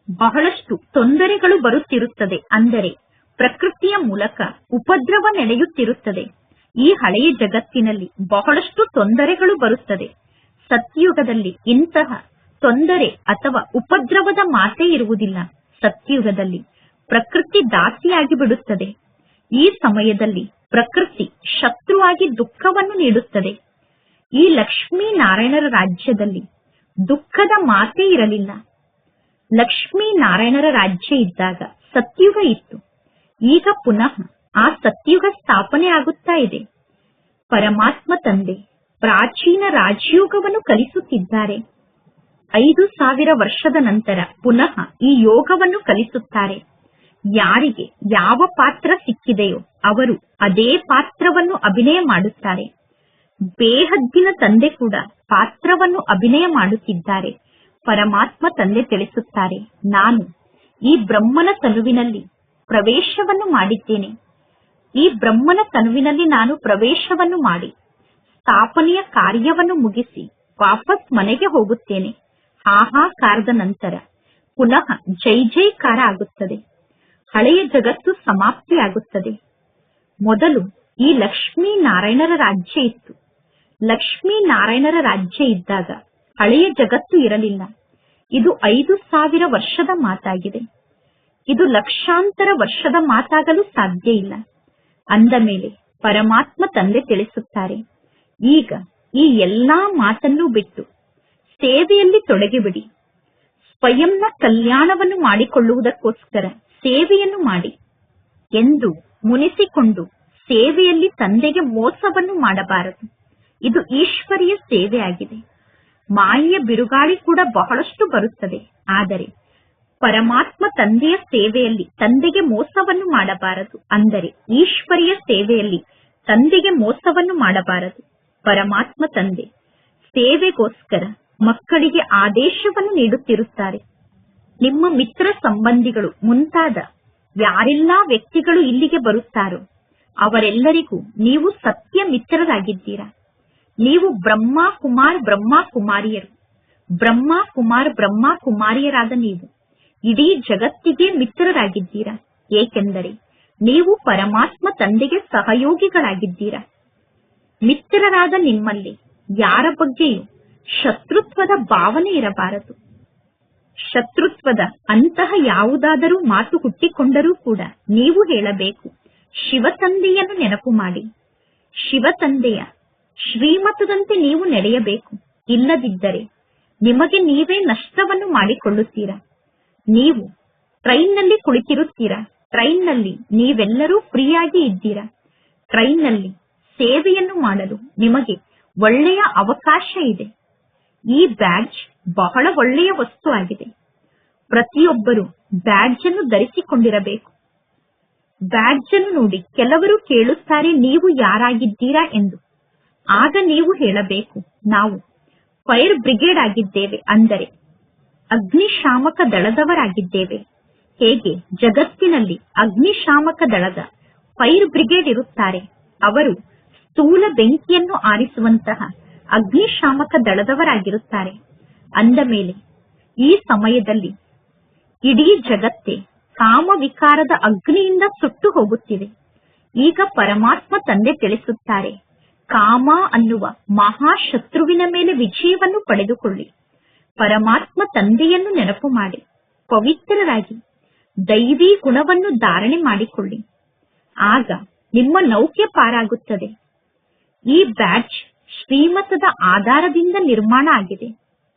ಬಹಳಷ್ಟು ತೊಂದರೆಗಳು ಬರುತ್ತಿರುತ್ತದೆ. ಅಂದರೆ ಪ್ರಕೃತಿಯ ಮೂಲಕ ಉಪದ್ರವ ನಡೆಯುತ್ತಿರುತ್ತದೆ. ಈ ಹಳೆಯ ಜಗತ್ತಿನಲ್ಲಿ ಬಹಳಷ್ಟು ತೊಂದರೆಗಳು ಬರುತ್ತದೆ. ಸತ್ಯಯುಗದಲ್ಲಿ ಇಂತಹ ತೊಂದರೆ ಅಥವಾ ಉಪದ್ರವದ ಮಾತೇ ಇರುವುದಿಲ್ಲ. ಸತ್ಯಯುಗದಲ್ಲಿ ಪ್ರಕೃತಿ ದಾಸಿಯಾಗಿ ಬಿಡುತ್ತದೆ. ಈ ಸಮಯದಲ್ಲಿ ಪ್ರಕೃತಿ ಶತ್ರುವಾಗಿ ದುಃಖವನ್ನು ನೀಡುತ್ತದೆ. ಈ ಲಕ್ಷ್ಮೀನಾರಾಯಣರ ರಾಜ್ಯದಲ್ಲಿ ದುಃಖದ ಮಾತೇ ಇರಲಿಲ್ಲ. ಲಕ್ಷ್ಮೀನಾರಾಯಣರ ರಾಜ್ಯ ಇದ್ದಾಗ ಸತ್ಯುಗ ಇತ್ತು. ಈಗ ಪುನಃ ಆ ಸತ್ಯುಗ ಸ್ಥಾಪನೆ ಆಗುತ್ತಾ ಇದೆ. ಪರಮಾತ್ಮ ತಂದೆ ಪ್ರಾಚೀನ ರಾಜಯೋಗವನ್ನು ಕಲಿಸುತ್ತಿದ್ದಾರೆ. 5000 ವರ್ಷದ ನಂತರ ಪುನಃ ಈ ಯೋಗವನ್ನು ಕಲಿಸುತ್ತಾರೆ. ಯಾರಿಗೆ ಯಾವ ಪಾತ್ರ ಸಿಕ್ಕಿದೆಯೋ ಅವರು ಅದೇ ಪಾತ್ರವನ್ನು ಅಭಿನಯ ಮಾಡುತ್ತಾರೆ. ಬೇಹದ್ದಿನ ತಂದೆ ಕೂಡ ಪಾತ್ರವನ್ನು ಅಭಿನಯ ಮಾಡುತ್ತಿದ್ದಾರೆ. ಪರಮಾತ್ಮ ತಂದೆ ತಿಳಿಸುತ್ತಾರೆ, ನಾನು ಈ ಬ್ರಹ್ಮನ ತನುವಿನಲ್ಲಿ ಪ್ರವೇಶವನ್ನು ಮಾಡಿದ್ದೇನೆ. ಈ ಬ್ರಹ್ಮನ ತನುವಿನಲ್ಲಿ ನಾನು ಪ್ರವೇಶವನ್ನು ಮಾಡಿ ಸ್ಥಾಪನೆಯ ಕಾರ್ಯವನ್ನು ಮುಗಿಸಿ ವಾಪಸ್ ಮನೆಗೆ ಹೋಗುತ್ತೇನೆ. ಹಾಹಾಕಾರದ ನಂತರ ಪುನಃ ಜೈ ಜೈಕಾರ ಆಗುತ್ತದೆ. ಹಳೆಯ ಜಗತ್ತು ಸಮಾಪ್ತಿಯಾಗುತ್ತದೆ. ಮೊದಲು ಈ ಲಕ್ಷ್ಮೀನಾರಾಯಣರ ರಾಜ್ಯ ಇತ್ತು. ಲಕ್ಷ್ಮೀನಾರಾಯಣರ ರಾಜ್ಯ ಇದ್ದಾಗ ಹಳೆಯ ಜಗತ್ತು ಇರಲಿಲ್ಲ. ಇದು 5000 ವರ್ಷದ ಮಾತಾಗಿದೆ. ಇದು ಲಕ್ಷಾಂತರ ವರ್ಷದ ಮಾತಾಗಲು ಸಾಧ್ಯ ಇಲ್ಲ. ಅಂದ ಮೇಲೆ ಪರಮಾತ್ಮ ತಂದೆ ತಿಳಿಸುತ್ತಾರೆ, ಈಗ ಈ ಎಲ್ಲಾ ಮಾತನ್ನು ಬಿಟ್ಟು ಸೇವೆಯಲ್ಲಿ ತೊಡಗಿಬಿಡಿ. ಸ್ವಯಂನ ಕಲ್ಯಾಣವನ್ನು ಮಾಡಿಕೊಳ್ಳುವುದಕ್ಕೋಸ್ಕರ ಸೇವೆಯನ್ನು ಮಾಡಿ ಎಂದು ಮುನಿಸಿಕೊಂಡು ಸೇವೆಯಲ್ಲಿ ತಂದೆಗೆ ಮೋಸವನ್ನು ಮಾಡಬಾರದು. ಇದು ಈಶ್ವರಿಯ ಸೇವೆ ಆಗಿದೆ. ಮಾಯೆಯ ಬಿರುಗಾಳಿ ಕೂಡ ಬಹಳಷ್ಟು ಬರುತ್ತದೆ. ಆದರೆ ಪರಮಾತ್ಮ ತಂದೆಯ ಸೇವೆಯಲ್ಲಿ ತಂದೆಗೆ ಮೋಸವನ್ನು ಮಾಡಬಾರದು. ಅಂದರೆ ಈಶ್ವರಿಯ ಸೇವೆಯಲ್ಲಿ ತಂದೆಗೆ ಮೋಸವನ್ನು ಮಾಡಬಾರದು. ಪರಮಾತ್ಮ ತಂದೆ ಸೇವೆಗೋಸ್ಕರ ಮಕ್ಕಳಿಗೆ ಆದೇಶವನ್ನು ನೀಡುತ್ತಿರುತ್ತಾರೆ. ನಿಮ್ಮ ಮಿತ್ರ ಸಂಬಂಧಿಗಳು ಮುಂತಾದ ಯಾರೆಲ್ಲಾ ವ್ಯಕ್ತಿಗಳು ಇಲ್ಲಿಗೆ ಬರುತ್ತಾರೋ ಅವರೆಲ್ಲರಿಗೂ ನೀವು ಸತ್ಯ ಮಿತ್ರರಾಗಿದ್ದೀರಾ. ನೀವು ಬ್ರಹ್ಮ ಕುಮಾರಿಯರು. ಬ್ರಹ್ಮ ಕುಮಾರಿಯರಾದ ನೀವು ಇಡೀ ಜಗತ್ತಿಗೆ ಮಿತ್ರರಾಗಿದ್ದೀರಾ. ಏಕೆಂದರೆ ನೀವು ಪರಮಾತ್ಮ ತಂದೆಗೆ ಸಹಯೋಗಿಗಳಾಗಿದ್ದೀರಾ. ಮಿತ್ರರಾದ ನಿಮ್ಮಲ್ಲಿ ಯಾರ ಬಗ್ಗೆಯೂ ಶತ್ರುತ್ವದ ಭಾವನೆ ಇರಬಾರದು. ಶತ್ರುತ್ವದ ಅಂತಹ ಯಾವುದಾದರೂ ಮಾತು ಹುಟ್ಟಿಕೊಂಡರೂ ಕೂಡ ನೀವು ಹೇಳಬೇಕು, ಶಿವತಂದೆಯನ್ನು ನೆನಪು ಮಾಡಿ. ಶಿವತಂದೆಯ ಶ್ರೀಮತದಂತೆ ನೀವು ನಡೆಯಬೇಕು. ಇಲ್ಲದಿದ್ದರೆ ನಿಮಗೆ ನೀವೇ ನಷ್ಟವನ್ನು ಮಾಡಿಕೊಳ್ಳುತ್ತೀರಾ. ನೀವು ಟ್ರೈನ್ನಲ್ಲಿ ಕುಳಿತಿರುತ್ತೀರಾ. ಟ್ರೈನ್ನಲ್ಲಿ ನೀವೆಲ್ಲರೂ ಫ್ರೀಯಾಗಿ ಇದ್ದೀರಾ. ಟ್ರೈನ್ನಲ್ಲಿ ಸೇವೆಯನ್ನು ಮಾಡಲು ನಿಮಗೆ ಒಳ್ಳೆಯ ಅವಕಾಶ ಇದೆ. ಈ ಬ್ಯಾಡ್ಜ್ ಬಹಳ ಒಳ್ಳೆಯ ವಸ್ತು ಆಗಿದೆ. ಪ್ರತಿಯೊಬ್ಬರು ಬ್ಯಾಡ್ಜ್ ಅನ್ನು ಧರಿಸಿಕೊಂಡಿರಬೇಕು. ಬ್ಯಾಡ್ಜ್ ಅನ್ನು ನೋಡಿ ಕೆಲವರು ಕೇಳುತ್ತಾರೆ, ನೀವು ಯಾರಾಗಿದ್ದೀರಾ ಎಂದು. ಆಗ ನೀವು ಹೇಳಬೇಕು, ನಾವು ಫೈರ್ ಬ್ರಿಗೇಡ್ ಆಗಿದ್ದೇವೆ, ಅಂದರೆ ಅಗ್ನಿಶಾಮಕ ದಳದವರಾಗಿದ್ದೇವೆ. ಹೇಗೆ ಜಗತ್ತಿನಲ್ಲಿ ಅಗ್ನಿಶಾಮಕ ದಳದ ಫೈರ್ ಬ್ರಿಗೇಡ್ ಇರುತ್ತಾರೆ, ಅವರು ಸ್ಥೂಲ ಬೆಂಕಿಯನ್ನು ಆರಿಸುವಂತಹ ಅಗ್ನಿಶಾಮಕ ದಳದವರಾಗಿರುತ್ತಾರೆ. ಅಂದ ಮೇಲೆ ಈ ಸಮಯದಲ್ಲಿ ಇಡೀ ಜಗತ್ತೇ ಕಾಮ ವಿಕಾರದ ಅಗ್ನಿಯಿಂದ ಸುಟ್ಟು ಹೋಗುತ್ತಿದೆ. ಈಗ ಪರಮಾತ್ಮ ತಂದೆ ತಿಳಿಸುತ್ತಾರೆ, ಕಾಮ ಅನ್ನುವ ಮಹಾಶತ್ರುವಿನ ಮೇಲೆ ವಿಜಯವನ್ನು ಪಡೆದುಕೊಳ್ಳಿ. ಪರಮಾತ್ಮ ತಂದೆಯನ್ನು ನೆನಪು ಮಾಡಿ ಪವಿತ್ರರಾಗಿ ದೈವಿ ಗುಣವನ್ನು ಧಾರಣೆ ಮಾಡಿಕೊಳ್ಳಿ. ಆಗ ನಿಮ್ಮ ನೌಕೆ ಪಾರಾಗುತ್ತದೆ. ಈ ಬ್ಯಾಡ್ಜ್ ಶ್ರೀಮತದ ಆಧಾರದಿಂದ ನಿರ್ಮಾಣ ಆಗಿದೆ.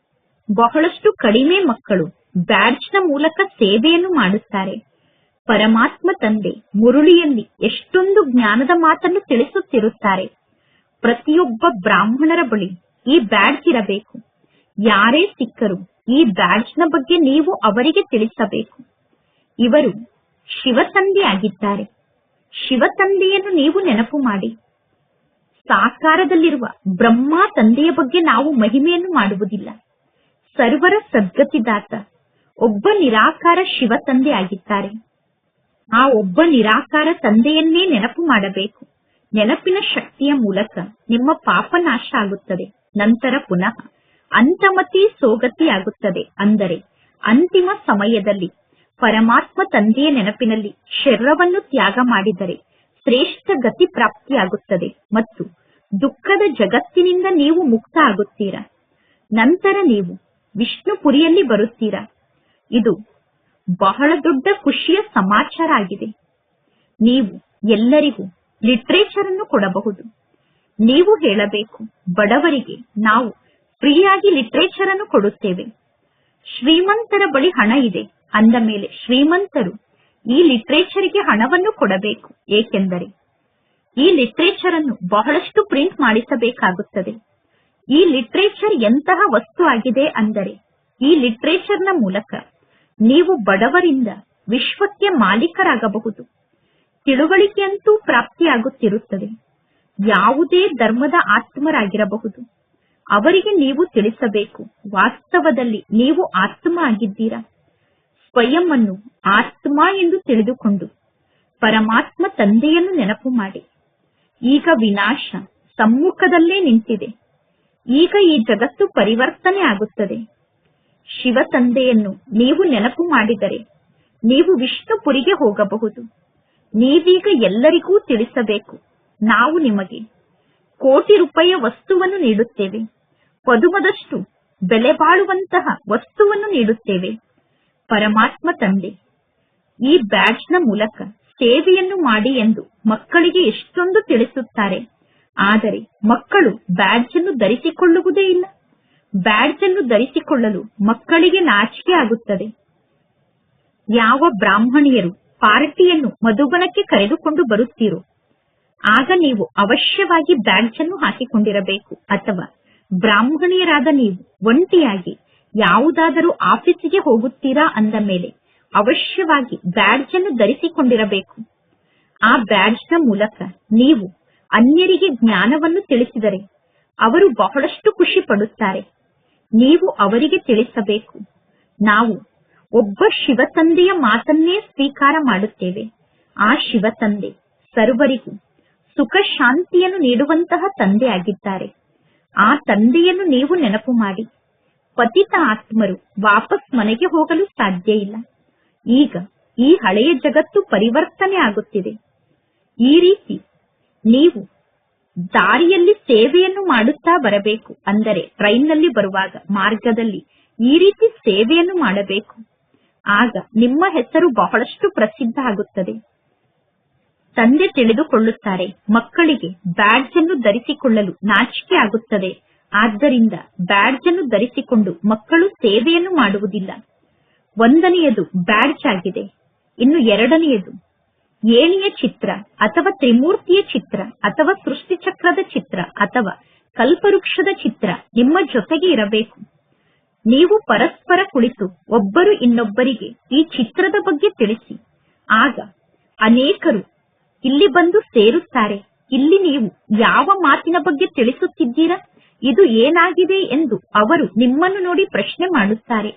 ಬಹಳಷ್ಟು ಕಡಿಮೆ ಮಕ್ಕಳು ಬ್ಯಾಡ್ಜ್ನ ಮೂಲಕ ಸೇವೆಯನ್ನು ಮಾಡುತ್ತಾರೆ. ಪರಮಾತ್ಮ ತಂದೆ ಮುರುಳಿಯಲ್ಲಿ ಎಷ್ಟೊಂದು ಜ್ಞಾನದ ಮಾತನ್ನು ತಿಳಿಸುತ್ತಿರುತ್ತಾರೆ. ಪ್ರತಿಯೊಬ್ಬ ಬ್ರಾಹ್ಮಣರ ಬಳಿ ಈ ಬ್ಯಾಡ್ಜ್ ಇರಬೇಕು. ಯಾರೇ ಸಿಕ್ಕರು ಈ ಬ್ಯಾಡ್ಜ್ನ ಬಗ್ಗೆ ನೀವು ಅವರಿಗೆ ತಿಳಿಸಬೇಕು. ಇವರು ಶಿವತಂದೆ ಆಗಿದ್ದಾರೆ. ಶಿವತಂದೆಯನ್ನು ನೀವು ನೆನಪು ಮಾಡಿ. ಸಾಕಾರದಲ್ಲಿರುವ ಬ್ರಹ್ಮ ತಂದೆಯ ಬಗ್ಗೆ ನಾವು ಮಹಿಮೆಯನ್ನು ಮಾಡುವುದಿಲ್ಲ. ಸರ್ವರ ಸದ್ಗತಿದಾತ ಒಬ್ಬ ನಿರಾಕಾರ ಶಿವ ತಂದೆ ಆಗಿದ್ದಾರೆ. ಆ ಒಬ್ಬ ನಿರಾಕಾರ ತಂದೆಯನ್ನೇ ನೆನಪು ಮಾಡಬೇಕು. ನೆನಪಿನ ಶಕ್ತಿಯ ಮೂಲಕ ನಿಮ್ಮ ಪಾಪ ನಾಶ ಆಗುತ್ತದೆ. ನಂತರ ಪುನಃ ಅಂತಮತಿ ಸೋಗತಿ ಆಗುತ್ತದೆ. ಅಂದರೆ ಅಂತಿಮ ಸಮಯದಲ್ಲಿ ಪರಮಾತ್ಮ ತಂದೆಯ ನೆನಪಿನಲ್ಲಿ ಶರೀರವನ್ನು ತ್ಯಾಗ ಮಾಡಿದರೆ ಶ್ರೇಷ್ಠ ಗತಿ ಪ್ರಾಪ್ತಿಯಾಗುತ್ತದೆ ಮತ್ತು ದುಃಖದ ಜಗತ್ತಿನಿಂದ ನೀವು ಮುಕ್ತ ಆಗುತ್ತೀರಾ. ನಂತರ ನೀವು ವಿಷ್ಣುಪುರಿಯಲ್ಲಿ ಬರುತ್ತೀರಾ. ಇದು ಬಹಳ ದೊಡ್ಡ ಖುಷಿಯ ಸಮಾಚಾರ ಆಗಿದೆ. ನೀವು ಎಲ್ಲರಿಗೂ ಲಿಟರೇಚರ್ ಅನ್ನು ಕೊಡಬಹುದು. ನೀವು ಹೇಳಬೇಕು, ಬಡವರಿಗೆ ನಾವು ಫ್ರೀಯಾಗಿ ಲಿಟರೇಚರ್ ಅನ್ನು ಕೊಡುತ್ತೇವೆ. ಶ್ರೀಮಂತರ ಬಳಿ ಹಣ ಇದೆ ಅಂದ ಮೇಲೆ ಶ್ರೀಮಂತರು ಈ ಲಿಟರೇಚರ್ಗೆ ಹಣವನ್ನು ಕೊಡಬೇಕು. ಏಕೆಂದರೆ ಈ ಲಿಟರೇಚರ್ ಅನ್ನು ಬಹಳಷ್ಟು ಪ್ರಿಂಟ್ ಮಾಡಿಸಬೇಕಾಗುತ್ತದೆ. ಈ ಲಿಟರೇಚರ್ ಎಂತಹ ವಸ್ತು ಆಗಿದೆ ಅಂದರೆ ಈ ಲಿಟರೇಚರ್ನ ಮೂಲಕ ನೀವು ಬಡವರಿಂದ ವಿಶ್ವಕ್ಕೆ ಮಾಲೀಕರಾಗಬಹುದು. ತಿಳುವಳಿಕೆಯಂತೂ ಪ್ರಾಪ್ತಿಯಾಗುತ್ತಿರುತ್ತದೆ. ಯಾವುದೇ ಧರ್ಮದ ಆತ್ಮರಾಗಿರಬಹುದು, ಅವರಿಗೆ ನೀವು ತಿಳಿಸಬೇಕು, ವಾಸ್ತವದಲ್ಲಿ ನೀವು ಆತ್ಮ ಆಗಿದ್ದೀರಾ. ಸ್ವಯಂ ಅನ್ನು ಆತ್ಮ ಎಂದು ತಿಳಿದುಕೊಂಡು ಪರಮಾತ್ಮ ತಂದೆಯನ್ನು ನೆನಪು ಮಾಡಿ. ಈಗ ವಿನಾಶ ಸಮ್ಮುಖದಲ್ಲೇ ನಿಂತಿದೆ. ಈಗ ಈ ಜಗತ್ತು ಪರಿವರ್ತನೆ ಆಗುತ್ತದೆ. ಶಿವ ತಂದೆಯನ್ನು ನೀವು ನೆನಪು ಮಾಡಿದರೆ ನೀವು ವಿಷ್ಣುಪುರಿಗೆ ಹೋಗಬಹುದು. ನೀವೀಗ ಎಲ್ಲರಿಗೂ ತಿಳಿಸಬೇಕು, ನಾವು ನಿಮಗೆ ಕೋಟಿ ರೂಪಾಯಿಯ ವಸ್ತುವನ್ನು ನೀಡುತ್ತೇವೆ, ಪದುಮದಷ್ಟು ಬೆಲೆ ಬಾಳುವಂತಹ ವಸ್ತುವನ್ನು ನೀಡುತ್ತೇವೆ. ಪರಮಾತ್ಮ ತಂದೆ ಈ ಬ್ಯಾಡ್ಜ್ನ ಮೂಲಕ ಸೇವೆಯನ್ನು ಮಾಡಿ ಎಂದು ಮಕ್ಕಳಿಗೆ ಎಷ್ಟೊಂದು ತಿಳಿಸುತ್ತಾರೆ. ಆದರೆ ಮಕ್ಕಳು ಬ್ಯಾಡ್ಜ್ ಅನ್ನು ಧರಿಸಿಕೊಳ್ಳುವುದೇ ಇಲ್ಲ. ಬ್ಯಾಡ್ಜ್ ಅನ್ನು ಧರಿಸಿಕೊಳ್ಳಲು ಮಕ್ಕಳಿಗೆ ನಾಚಿಕೆ ಆಗುತ್ತದೆ. ಯಾವ ಬ್ರಾಹ್ಮಣಿಯರು ಪಾರ್ಟಿಯನ್ನು ಮಧುಬನಕ್ಕೆ ಕರೆದುಕೊಂಡು ಬರುತ್ತೀರೋ ಆಗ ನೀವು ಅವಶ್ಯವಾಗಿ ಬ್ಯಾಡ್ಜ್ ಅನ್ನು ಹಾಕಿಕೊಂಡಿರಬೇಕು. ಅಥವಾ ಬ್ರಾಹ್ಮಣಿಯರಾದ ನೀವು ಒಂಟಿಯಾಗಿ ಯಾವುದಾದರೂ ಆಫೀಸಿಗೆ ಹೋಗುತ್ತೀರಾ ಅಂದ ಮೇಲೆ ಅವಶ್ಯವಾಗಿ ಬ್ಯಾಡ್ಜ್ ಅನ್ನು ಧರಿಸಿಕೊಂಡಿರಬೇಕು. ಆ ಬ್ಯಾಡ್ಜ್ನ ಮೂಲಕ ನೀವು ಅನ್ಯರಿಗೆ ಜ್ಞಾನವನ್ನು ತಿಳಿಸಿದರೆ ಅವರು ಬಹಳಷ್ಟು ಖುಷಿ ಪಡುತ್ತಾರೆ. ನೀವು ಅವರಿಗೆ ತಿಳಿಸಬೇಕು, ನಾವು ಒಬ್ಬ ಶಿವತಂದೆಯ ಮಾತನ್ನೇ ಸ್ವೀಕಾರ ಮಾಡುತ್ತೇವೆ. ಆ ಶಿವತಂದೆ ಸರ್ವರಿಗೂ ಸುಖ ಶಾಂತಿಯನ್ನು ನೀಡುವಂತಹ ತಂದೆ ಆಗಿದ್ದಾರೆ. ಆ ತಂದೆಯನ್ನು ನೀವು ನೆನಪು ಮಾಡಿ. ಪತಿತ ಆತ್ಮರು ವಾಪಸ್ ಮನೆಗೆ ಹೋಗಲು ಸಾಧ್ಯ ಇಲ್ಲ. ಈಗ ಈ ಹಳೆಯ ಜಗತ್ತು ಪರಿವರ್ತನೆ ಆಗುತ್ತಿದೆ. ಈ ರೀತಿ ನೀವು ದಾರಿಯಲ್ಲಿ ಸೇವೆಯನ್ನು ಮಾಡುತ್ತಾ ಬರಬೇಕು. ಅಂದರೆ ಟ್ರೈನ್ನಲ್ಲಿ ಬರುವಾಗ ಮಾರ್ಗದಲ್ಲಿ ಈ ರೀತಿ ಸೇವೆಯನ್ನು ಮಾಡಬೇಕು. ಆಗ ನಿಮ್ಮ ಹೆಸರು ಬಹಳಷ್ಟು ಪ್ರಸಿದ್ಧ ಆಗುತ್ತದೆ. ತಂದೆ ತಿಳಿದುಕೊಳ್ಳುತ್ತಾರೆ, ಮಕ್ಕಳಿಗೆ ಬ್ಯಾಡ್ಜ್ ಅನ್ನು ಧರಿಸಿಕೊಳ್ಳಲು ನಾಚಿಕೆ ಆಗುತ್ತದೆ. ಆದ್ದರಿಂದ ಬ್ಯಾಡ್ಜ್ ಅನ್ನು ಧರಿಸಿಕೊಂಡು ಮಕ್ಕಳು ಸೇವೆಯನ್ನು ಮಾಡುವುದಿಲ್ಲ. ಒಂದನೆಯದು ಬ್ಯಾಡ್ಜ್ ಆಗಿದೆ. ಇನ್ನು ಎರಡನೆಯದು ಏಣಿಯ ಚಿತ್ರ ಅಥವಾ ತ್ರಿಮೂರ್ತಿಯ ಚಿತ್ರ ಅಥವಾ ಸೃಷ್ಟಿ ಚಕ್ರದ ಚಿತ್ರ ಅಥವಾ ಕಲ್ಪವೃಕ್ಷದ ಚಿತ್ರ ನಿಮ್ಮ ಜೊತೆಗೆ ಇರಬೇಕು. ನೀವು ಪರಸ್ಪರ ಕುಳಿತು ಒಬ್ಬರು ಇನ್ನೊಬ್ಬರಿಗೆ ಈ ಚಿತ್ರದ ಬಗ್ಗೆ ತಿಳಿಸಿ. ಆಗ ಅನೇಕರು ಇಲ್ಲಿ ಬಂದು ಸೇರುತ್ತಾರೆ. ಇಲ್ಲಿ ನೀವು ಯಾವ ಮಾತಿನ ಬಗ್ಗೆ ತಿಳಿಸುತ್ತಿದ್ದೀರಾ, ಇದು ಏನಾಗಿದೆ ಎಂದು ಅವರು ನಿಮ್ಮನ್ನು ನೋಡಿ ಪ್ರಶ್ನೆ ಮಾಡುತ್ತಾರೆ.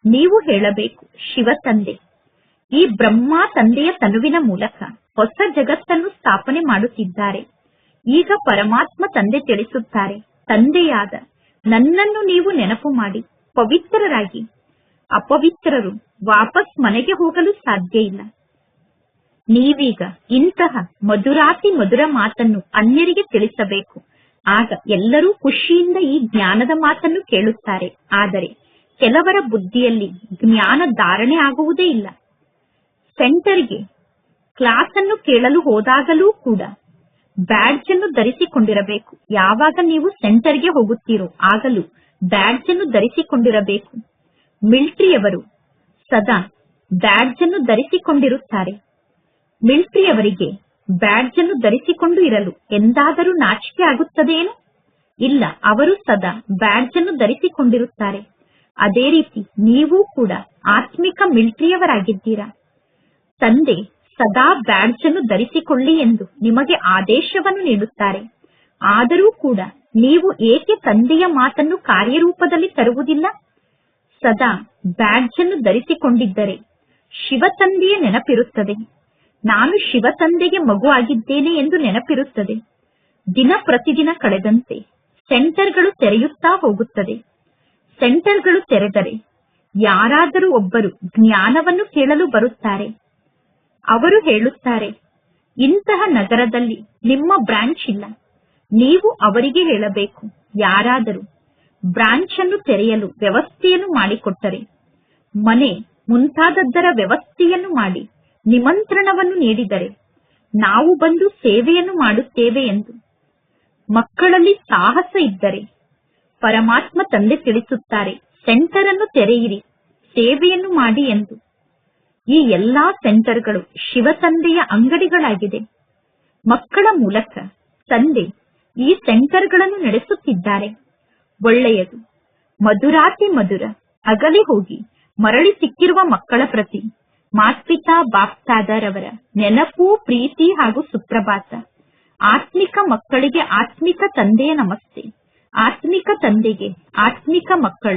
ನೀವು ಹೇಳಬೇಕು, ಶಿವ ತಂದೆ ಈ ಬ್ರಹ್ಮ ತಂದೆಯ ತನುವಿನ ಮೂಲಕ ಹೊಸ ಜಗತ್ತನ್ನು ಸ್ಥಾಪನೆ ಮಾಡುತ್ತಿದ್ದಾರೆ. ಈಗ ಪರಮಾತ್ಮ ತಂದೆ ತಿಳಿಸುತ್ತಾರೆ, ತಂದೆಯಾದ ನನ್ನನ್ನು ನೀವು ನೆನಪು ಮಾಡಿ ಪವಿತ್ರರಾಗಿ. ಅಪವಿತ್ರರು ವಾಪಸ್ ಮನೆಗೆ ಹೋಗಲು ಸಾಧ್ಯ ಇಲ್ಲ. ನೀವೀಗ ಇಂತಹ ಮಧುರಾತಿ ಮಧುರ ಮಾತನ್ನು ಅನ್ಯರಿಗೆ ತಿಳಿಸಬೇಕು. ಆಗ ಎಲ್ಲರೂ ಖುಷಿಯಿಂದ ಈ ಜ್ಞಾನದ ಮಾತನ್ನು ಕೇಳುತ್ತಾರೆ. ಆದರೆ ಕೆಲವರ ಬುದ್ಧಿಯಲ್ಲಿ ಜ್ಞಾನ ಧಾರಣೆ ಆಗುವುದೇ ಇಲ್ಲ. ಸೆಂಟರ್ಗೆ ಕ್ಲಾಸ್ ಅನ್ನು ಕೇಳಲು ಹೋದಾಗಲೂ ಕೂಡ ಬ್ಯಾಡ್ಜ್ ಅನ್ನು ಧರಿಸಿಕೊಂಡಿರಬೇಕು. ಯಾವಾಗ ನೀವು ಸೆಂಟರ್ಗೆ ಹೋಗುತ್ತೀರೋ ಆಗಲೂ ಬ್ಯಾಡ್ಜ್ ಅನ್ನು ಧರಿಸಿಕೊಂಡಿರಬೇಕು. ಮಿಲಿಟರಿಯವರು ಸದಾ ಬ್ಯಾಡ್ಜ್ ಅನ್ನು ಧರಿಸಿಕೊಂಡಿರುತ್ತಾರೆ. ಮಿಲಿಟರಿಯವರಿಗೆ ಬ್ಯಾಡ್ಜ್ ಅನ್ನು ಧರಿಸಿಕೊಂಡು ಇರಲು ಎಂದಾದರೂ ನಾಚಿಕೆ ಆಗುತ್ತದೇನು? ಇಲ್ಲ, ಅವರು ಸದಾ ಬ್ಯಾಡ್ಜ್ ಅನ್ನು ಧರಿಸಿಕೊಂಡಿರುತ್ತಾರೆ. ಅದೇ ರೀತಿ ನೀವು ಕೂಡ ಆತ್ಮಿಕ ಮಿಲಿಟರಿಯವರಾಗಿದ್ದೀರಾ. ತಂದೆ ಸದಾ ಬ್ಯಾಡ್ಜ್ ಅನ್ನು ಧರಿಸಿಕೊಳ್ಳಿ ಎಂದು ನಿಮಗೆ ಆದೇಶವನ್ನು ನೀಡುತ್ತಾರೆ. ಆದರೂ ಕೂಡ ನೀವು ಏಕೆ ತಂದೆಯ ಮಾತನ್ನು ಕಾರ್ಯರೂಪದಲ್ಲಿ ತರುವುದಿಲ್ಲ? ಸದಾ ಬ್ಯಾಡ್ಜ್ ಅನ್ನು ಧರಿಸಿಕೊಂಡಿದ್ದರೆ ಶಿವ ತಂದೆಯ ನೆನಪಿರುತ್ತದೆ. ನಾನು ಶಿವ ತಂದೆಗೆ ಮಗು ಆಗಿದ್ದೇನೆ ಎಂದು ನೆನಪಿರುತ್ತದೆ. ದಿನ ಪ್ರತಿದಿನ ಕಳೆದಂತೆ ಸೆಂಟರ್ಗಳು ತೆರೆಯುತ್ತಾ ಹೋಗುತ್ತದೆ. ಸೆಂಟರ್ಗಳು ತೆರೆದರೆ ಯಾರಾದರೂ ಒಬ್ಬರು ಜ್ಞಾನವನ್ನು ಕೇಳಲು ಬರುತ್ತಾರೆ. ಅವರು ಹೇಳುತ್ತಾರೆ, ಇಂತಹ ನಗರದಲ್ಲಿ ನಿಮ್ಮ ಬ್ರಾಂಚ್ ಇಲ್ಲ. ನೀವು ಅವರಿಗೆ ಹೇಳಬೇಕು. ಯಾರಾದರೂ ಬ್ರಾಂಚ್ ಅನ್ನು ತೆರೆಯಲು ವ್ಯವಸ್ಥೆಯನ್ನು ಮಾಡಿಕೊಟ್ಟರೆ, ಮನೆ ಮುಂತಾದದ್ದರ ವ್ಯವಸ್ಥೆಯನ್ನು ಮಾಡಿ ನಿಮಂತ್ರಣವನ್ನು ನೀಡಿದರೆ ನಾವು ಬಂದು ಸೇವೆಯನ್ನು ಮಾಡುತ್ತೇವೆ ಎಂದು ಮಕ್ಕಳಲ್ಲಿ ಸಾಹಸ ಇದ್ದರೆ ಪರಮಾತ್ಮ ತಂದೆ ತಿಳಿಸುತ್ತಾರೆ, ಸೆಂಟರ್ ಅನ್ನು ತೆರೆಯಿರಿ, ಸೇವೆಯನ್ನು ಮಾಡಿ ಎಂದು. ಈ ಎಲ್ಲಾ ಸೆಂಟರ್ಗಳು ಶಿವ ತಂದೆಯ ಅಂಗಡಿಗಳಾಗಿದೆ. ಮಕ್ಕಳ ಮೂಲಕ ತಂದೆ ಈ ಸೆಂಟರ್ಗಳನ್ನು ನಡೆಸುತ್ತಿದ್ದಾರೆ. ಒಳ್ಳೆಯದು. ಮಧುರಾತಿ ಮಧುರ ಅಗಲಿ ಹೋಗಿ ಮರಳಿ ಸಿಕ್ಕಿರುವ ಮಕ್ಕಳ ಪ್ರತಿ ಮಾತ್ಪಿತಾ ಬಾಪ್ತಾದರವರ ನೆನಪು, ಪ್ರೀತಿ ಹಾಗೂ ಸುಪ್ರಭಾತ. ಆತ್ಮಿಕ ಮಕ್ಕಳಿಗೆ ಆತ್ಮಿಕ ತಂದೆಯ ನಮಸ್ತೆ. ಆತ್ಮಿಕ ತಂದೆಗೆ ಆತ್ಮಿಕ ಮಕ್ಕಳ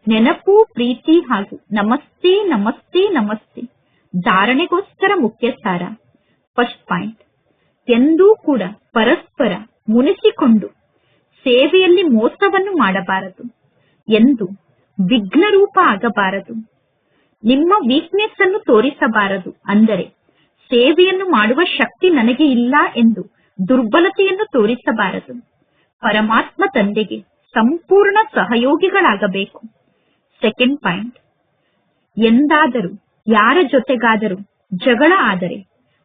ನೆನಪು, ಪ್ರೀತಿ ಹಾಗೂ ನಮಸ್ತೆ ನಮಸ್ತೆ ನಮಸ್ತೆ. ಧಾರಣೆಗೋಸ್ಕರ ಮುಖ್ಯ ಸಾರ. ಫಸ್ಟ್ ಪಾಯಿಂಟ್, ಎಂದೂ ಕೂಡ ಪರಸ್ಪರ ಮುನಿಸಿಕೊಂಡು ಸೇವೆಯಲ್ಲಿ ಮೋಸವನ್ನು ಮಾಡಬಾರದು. ಎಂದು ವಿಘ್ನರೂಪ ಆಗಬಾರದು. ನಿಮ್ಮ ವೀಕ್ನೆಸ್ ಅನ್ನು ತೋರಿಸಬಾರದು. ಅಂದರೆ ಸೇವೆಯನ್ನು ಮಾಡುವ ಶಕ್ತಿ ನನಗೆ ಇಲ್ಲ ಎಂದು ದುರ್ಬಲತೆಯನ್ನು ತೋರಿಸಬಾರದು. ಪರಮಾತ್ಮ ತಂದೆಗೆ ಸಂಪೂರ್ಣ ಸಹಯೋಗಿಗಳಾಗಬೇಕು. ಸೆಕೆಂಡ್ ಪಾಯಿಂಟ್, ಎಂದಾದರೂ ಯಾರ ಜೊತೆಗಾದರೂ ಜಗಳ ಆದರೆ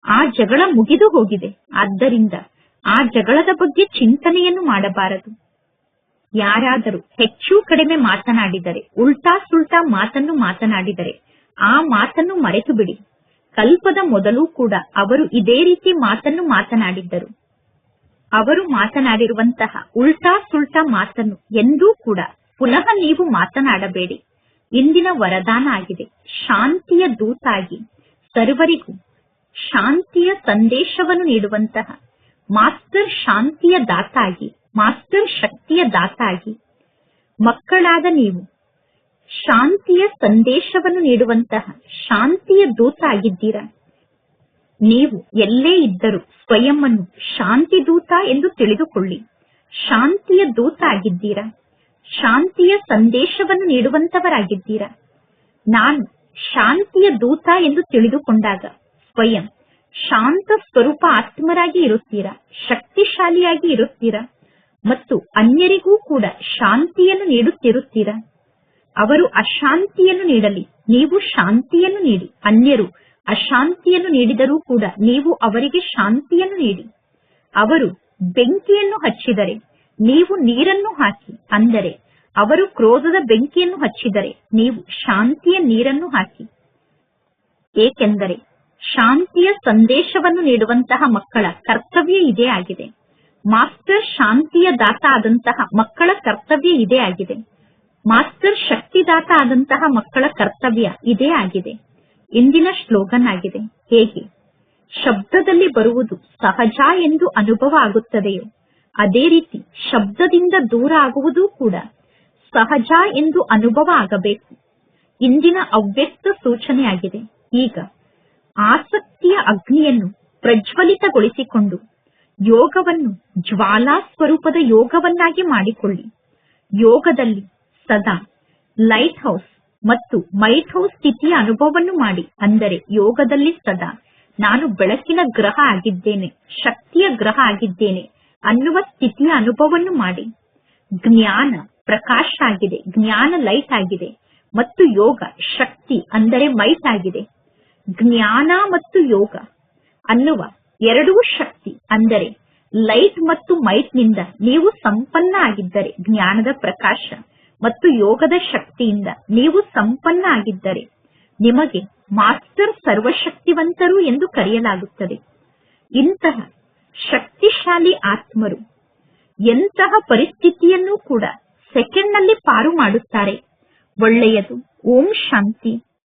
ಆ ಜಗಳ ಮುಗಿದು ಹೋಗಿದೆ. ಆದ್ದರಿಂದ ಆ ಜಗಳದ ಬಗ್ಗೆ ಚಿಂತನೆಯನ್ನು ಮಾಡಬಾರದು. ಯಾರಾದರೂ ಹೆಚ್ಚು ಕಡಿಮೆ ಮಾತನಾಡಿದರೆ, ಉಲ್ಟಾ ಸುಲ್ಟಾ ಮಾತನ್ನು ಮಾತನಾಡಿದರೆ ಆ ಮಾತನ್ನು ಮರೆತು ಬಿಡಿ. ಕಲ್ಪದ ಮೊದಲು ಕೂಡ ಅವರು ಇದೇ ರೀತಿ ಮಾತನ್ನು ಮಾತನಾಡಿದ್ದರು. ಅವರು ಮಾತನಾಡಿರುವಂತಹ ಉಲ್ಟಾ ಸುಲ್ಟಾ ಮಾತನ್ನು ಎಂದೂ ಕೂಡ ಪುನಃ ನೀವು ಮಾತನಾಡಬೇಡಿ. ಇಂದಿನ ವರದಾನ ಆಗಿದೆ, ಶಾಂತಿಯ ದೂತಾಗಿ ಸರ್ವರಿಗೂ ಶಾಂತಿಯ ಸಂದೇಶವನ್ನು ನೀಡುವಂತಹ ಮಾಸ್ಟರ್ ಶಾಂತಿಯ ದಾತಾಗಿ, ಮಾಸ್ಟರ್ ಶಕ್ತಿಯ ದಾತಾಗಿ ಮಕ್ಕಳಾದ ನೀವು ಶಾಂತಿಯ ಸಂದೇಶವನ್ನು ನೀಡುವಂತಹ ಶಾಂತಿಯ ದೂತ ಆಗಿದ್ದೀರಾ. ನೀವು ಎಲ್ಲೇ ಇದ್ದರೂ ಸ್ವಯಂ ಅನ್ನು ಶಾಂತಿ ದೂತ ಎಂದು ತಿಳಿದುಕೊಳ್ಳಿ. ಶಾಂತಿಯ ದೂತ ಆಗಿದ್ದೀರಾ. ಶಾಂತಿಯ ಸಂದೇಶವನ್ನು ನೀಡುವಂತವರಾಗಿದ್ದೀರಾ. ನಾನು ಶಾಂತಿಯ ದೂತ ಎಂದು ತಿಳಿದುಕೊಂಡಾಗ ಸ್ವಯಂ ಶಾಂತ ಸ್ವರೂಪ ಆತ್ಮರಾಗಿ ಇರುತ್ತೀರಾ, ಶಕ್ತಿಶಾಲಿಯಾಗಿ ಇರುತ್ತೀರಾ ಮತ್ತು ಅನ್ಯರಿಗೂ ಕೂಡ ಶಾಂತಿಯನ್ನು ನೀಡುತ್ತಿರುತ್ತೀರಾ. ಅವರು ಅಶಾಂತಿಯನ್ನು ನೀಡಲಿ, ನೀವು ಶಾಂತಿಯನ್ನು ನೀಡಿ. ಅನ್ಯರು ಅಶಾಂತಿಯನ್ನು ನೀಡಿದರೂ ಕೂಡ ನೀವು ಅವರಿಗೆ ಶಾಂತಿಯನ್ನು ನೀಡಿ. ಅವರು ಬೆಂಕಿಯನ್ನು ಹಚ್ಚಿದರೆ ನೀವು ನೀರನ್ನು ಹಾಕಿ. ಅಂದರೆ ಅವರು ಕ್ರೋಧದ ಬೆಂಕಿಯನ್ನು ಹಚ್ಚಿದರೆ ನೀವು ಶಾಂತಿಯ ನೀರನ್ನು ಹಾಕಿ. ಏಕೆಂದರೆ ಶಾಂತಿಯ ಸಂದೇಶವನ್ನು ನೀಡುವಂತಹ ಮಕ್ಕಳ ಕರ್ತವ್ಯ ಇದೇ ಆಗಿದೆ. ಮಾಸ್ಟರ್ ಶಾಂತಿಯ ದಾತ ಆದಂತಹ ಮಕ್ಕಳ ಕರ್ತವ್ಯ ಇದೇ ಆಗಿದೆ. ಮಾಸ್ಟರ್ ಶಕ್ತಿದಾತ ಆದಂತಹ ಮಕ್ಕಳ ಕರ್ತವ್ಯ ಇದೇ ಆಗಿದೆ. ಇಂದಿನ ಶ್ಲೋಗನ್ ಆಗಿದೆ, ಹೇಗೆ ಶಬ್ದದಲ್ಲಿ ಬರುವುದು ಸಹಜ ಎಂದು ಅನುಭವ ಆಗುತ್ತದೆಯೋ ಅದೇ ರೀತಿ ಶಬ್ದದಿಂದ ದೂರ ಆಗುವುದೂ ಕೂಡ ಸಹಜ ಎಂದು ಅನುಭವ ಆಗಬೇಕು. ಇಂದಿನ ಅವ್ಯಕ್ತ ಸೂಚನೆಯಾಗಿದೆ. ಈಗ ಆಸಕ್ತಿಯ ಅಗ್ನಿಯನ್ನು ಪ್ರಜ್ವಲಿತಗೊಳಿಸಿಕೊಂಡು ಯೋಗವನ್ನು ಜ್ವಾಲಾ ಸ್ವರೂಪದ ಯೋಗವನ್ನಾಗಿ ಮಾಡಿಕೊಳ್ಳಿ. ಯೋಗದಲ್ಲಿ ಸದಾ ಲೈಟ್ ಹೌಸ್ ಮತ್ತು ಮೈಟ್ ಹೌಸ್ ಸ್ಥಿತಿಯ ಅನುಭವವನ್ನು ಮಾಡಿ. ಅಂದರೆ ಯೋಗದಲ್ಲಿ ಸದಾ ನಾನು ಬೆಳಕಿನ ಗ್ರಹ ಆಗಿದ್ದೇನೆ, ಶಕ್ತಿಯ ಗ್ರಹ ಆಗಿದ್ದೇನೆ ಅನ್ನುವ ಸ್ಥಿತಿಯ ಅನುಭವವನ್ನು ಮಾಡಿ. ಜ್ಞಾನ ಪ್ರಕಾಶ ಆಗಿದೆ, ಜ್ಞಾನ ಲೈಟ್ ಆಗಿದೆ ಮತ್ತು ಯೋಗ ಶಕ್ತಿ ಅಂದರೆ ಮೈಟ್ ಆಗಿದೆ. ಜ್ಞಾನ ಮತ್ತು ಯೋಗ ಅನ್ನುವ ಎರಡೂ ಶಕ್ತಿ ಅಂದರೆ ಲೈಟ್ ಮತ್ತು ಮೈಟ್ ನಿಂದ ನೀವು ಸಂಪನ್ನ ಆಗಿದ್ದರೆ, ಜ್ಞಾನದ ಪ್ರಕಾಶ ಮತ್ತು ಯೋಗದ ಶಕ್ತಿಯಿಂದ ನೀವು ಸಂಪನ್ನ ಆಗಿದ್ದರೆ ನಿಮಗೆ ಮಾಸ್ಟರ್ ಸರ್ವಶಕ್ತಿವಂತರು ಎಂದು ಕರೆಯಲಾಗುತ್ತದೆ. ಇಂತಹ ಶಕ್ತಿಶಾಲಿ ಆತ್ಮರು ಎಂತಹ ಪರಿಸ್ಥಿತಿಯನ್ನೂ ಕೂಡ ಸೆಕೆಂಡ್ ನಲ್ಲಿ ಪಾರು ಮಾಡುತ್ತಾರೆ. ಒಳ್ಳೆಯದು. ಓಂ ಶಾಂತಿ.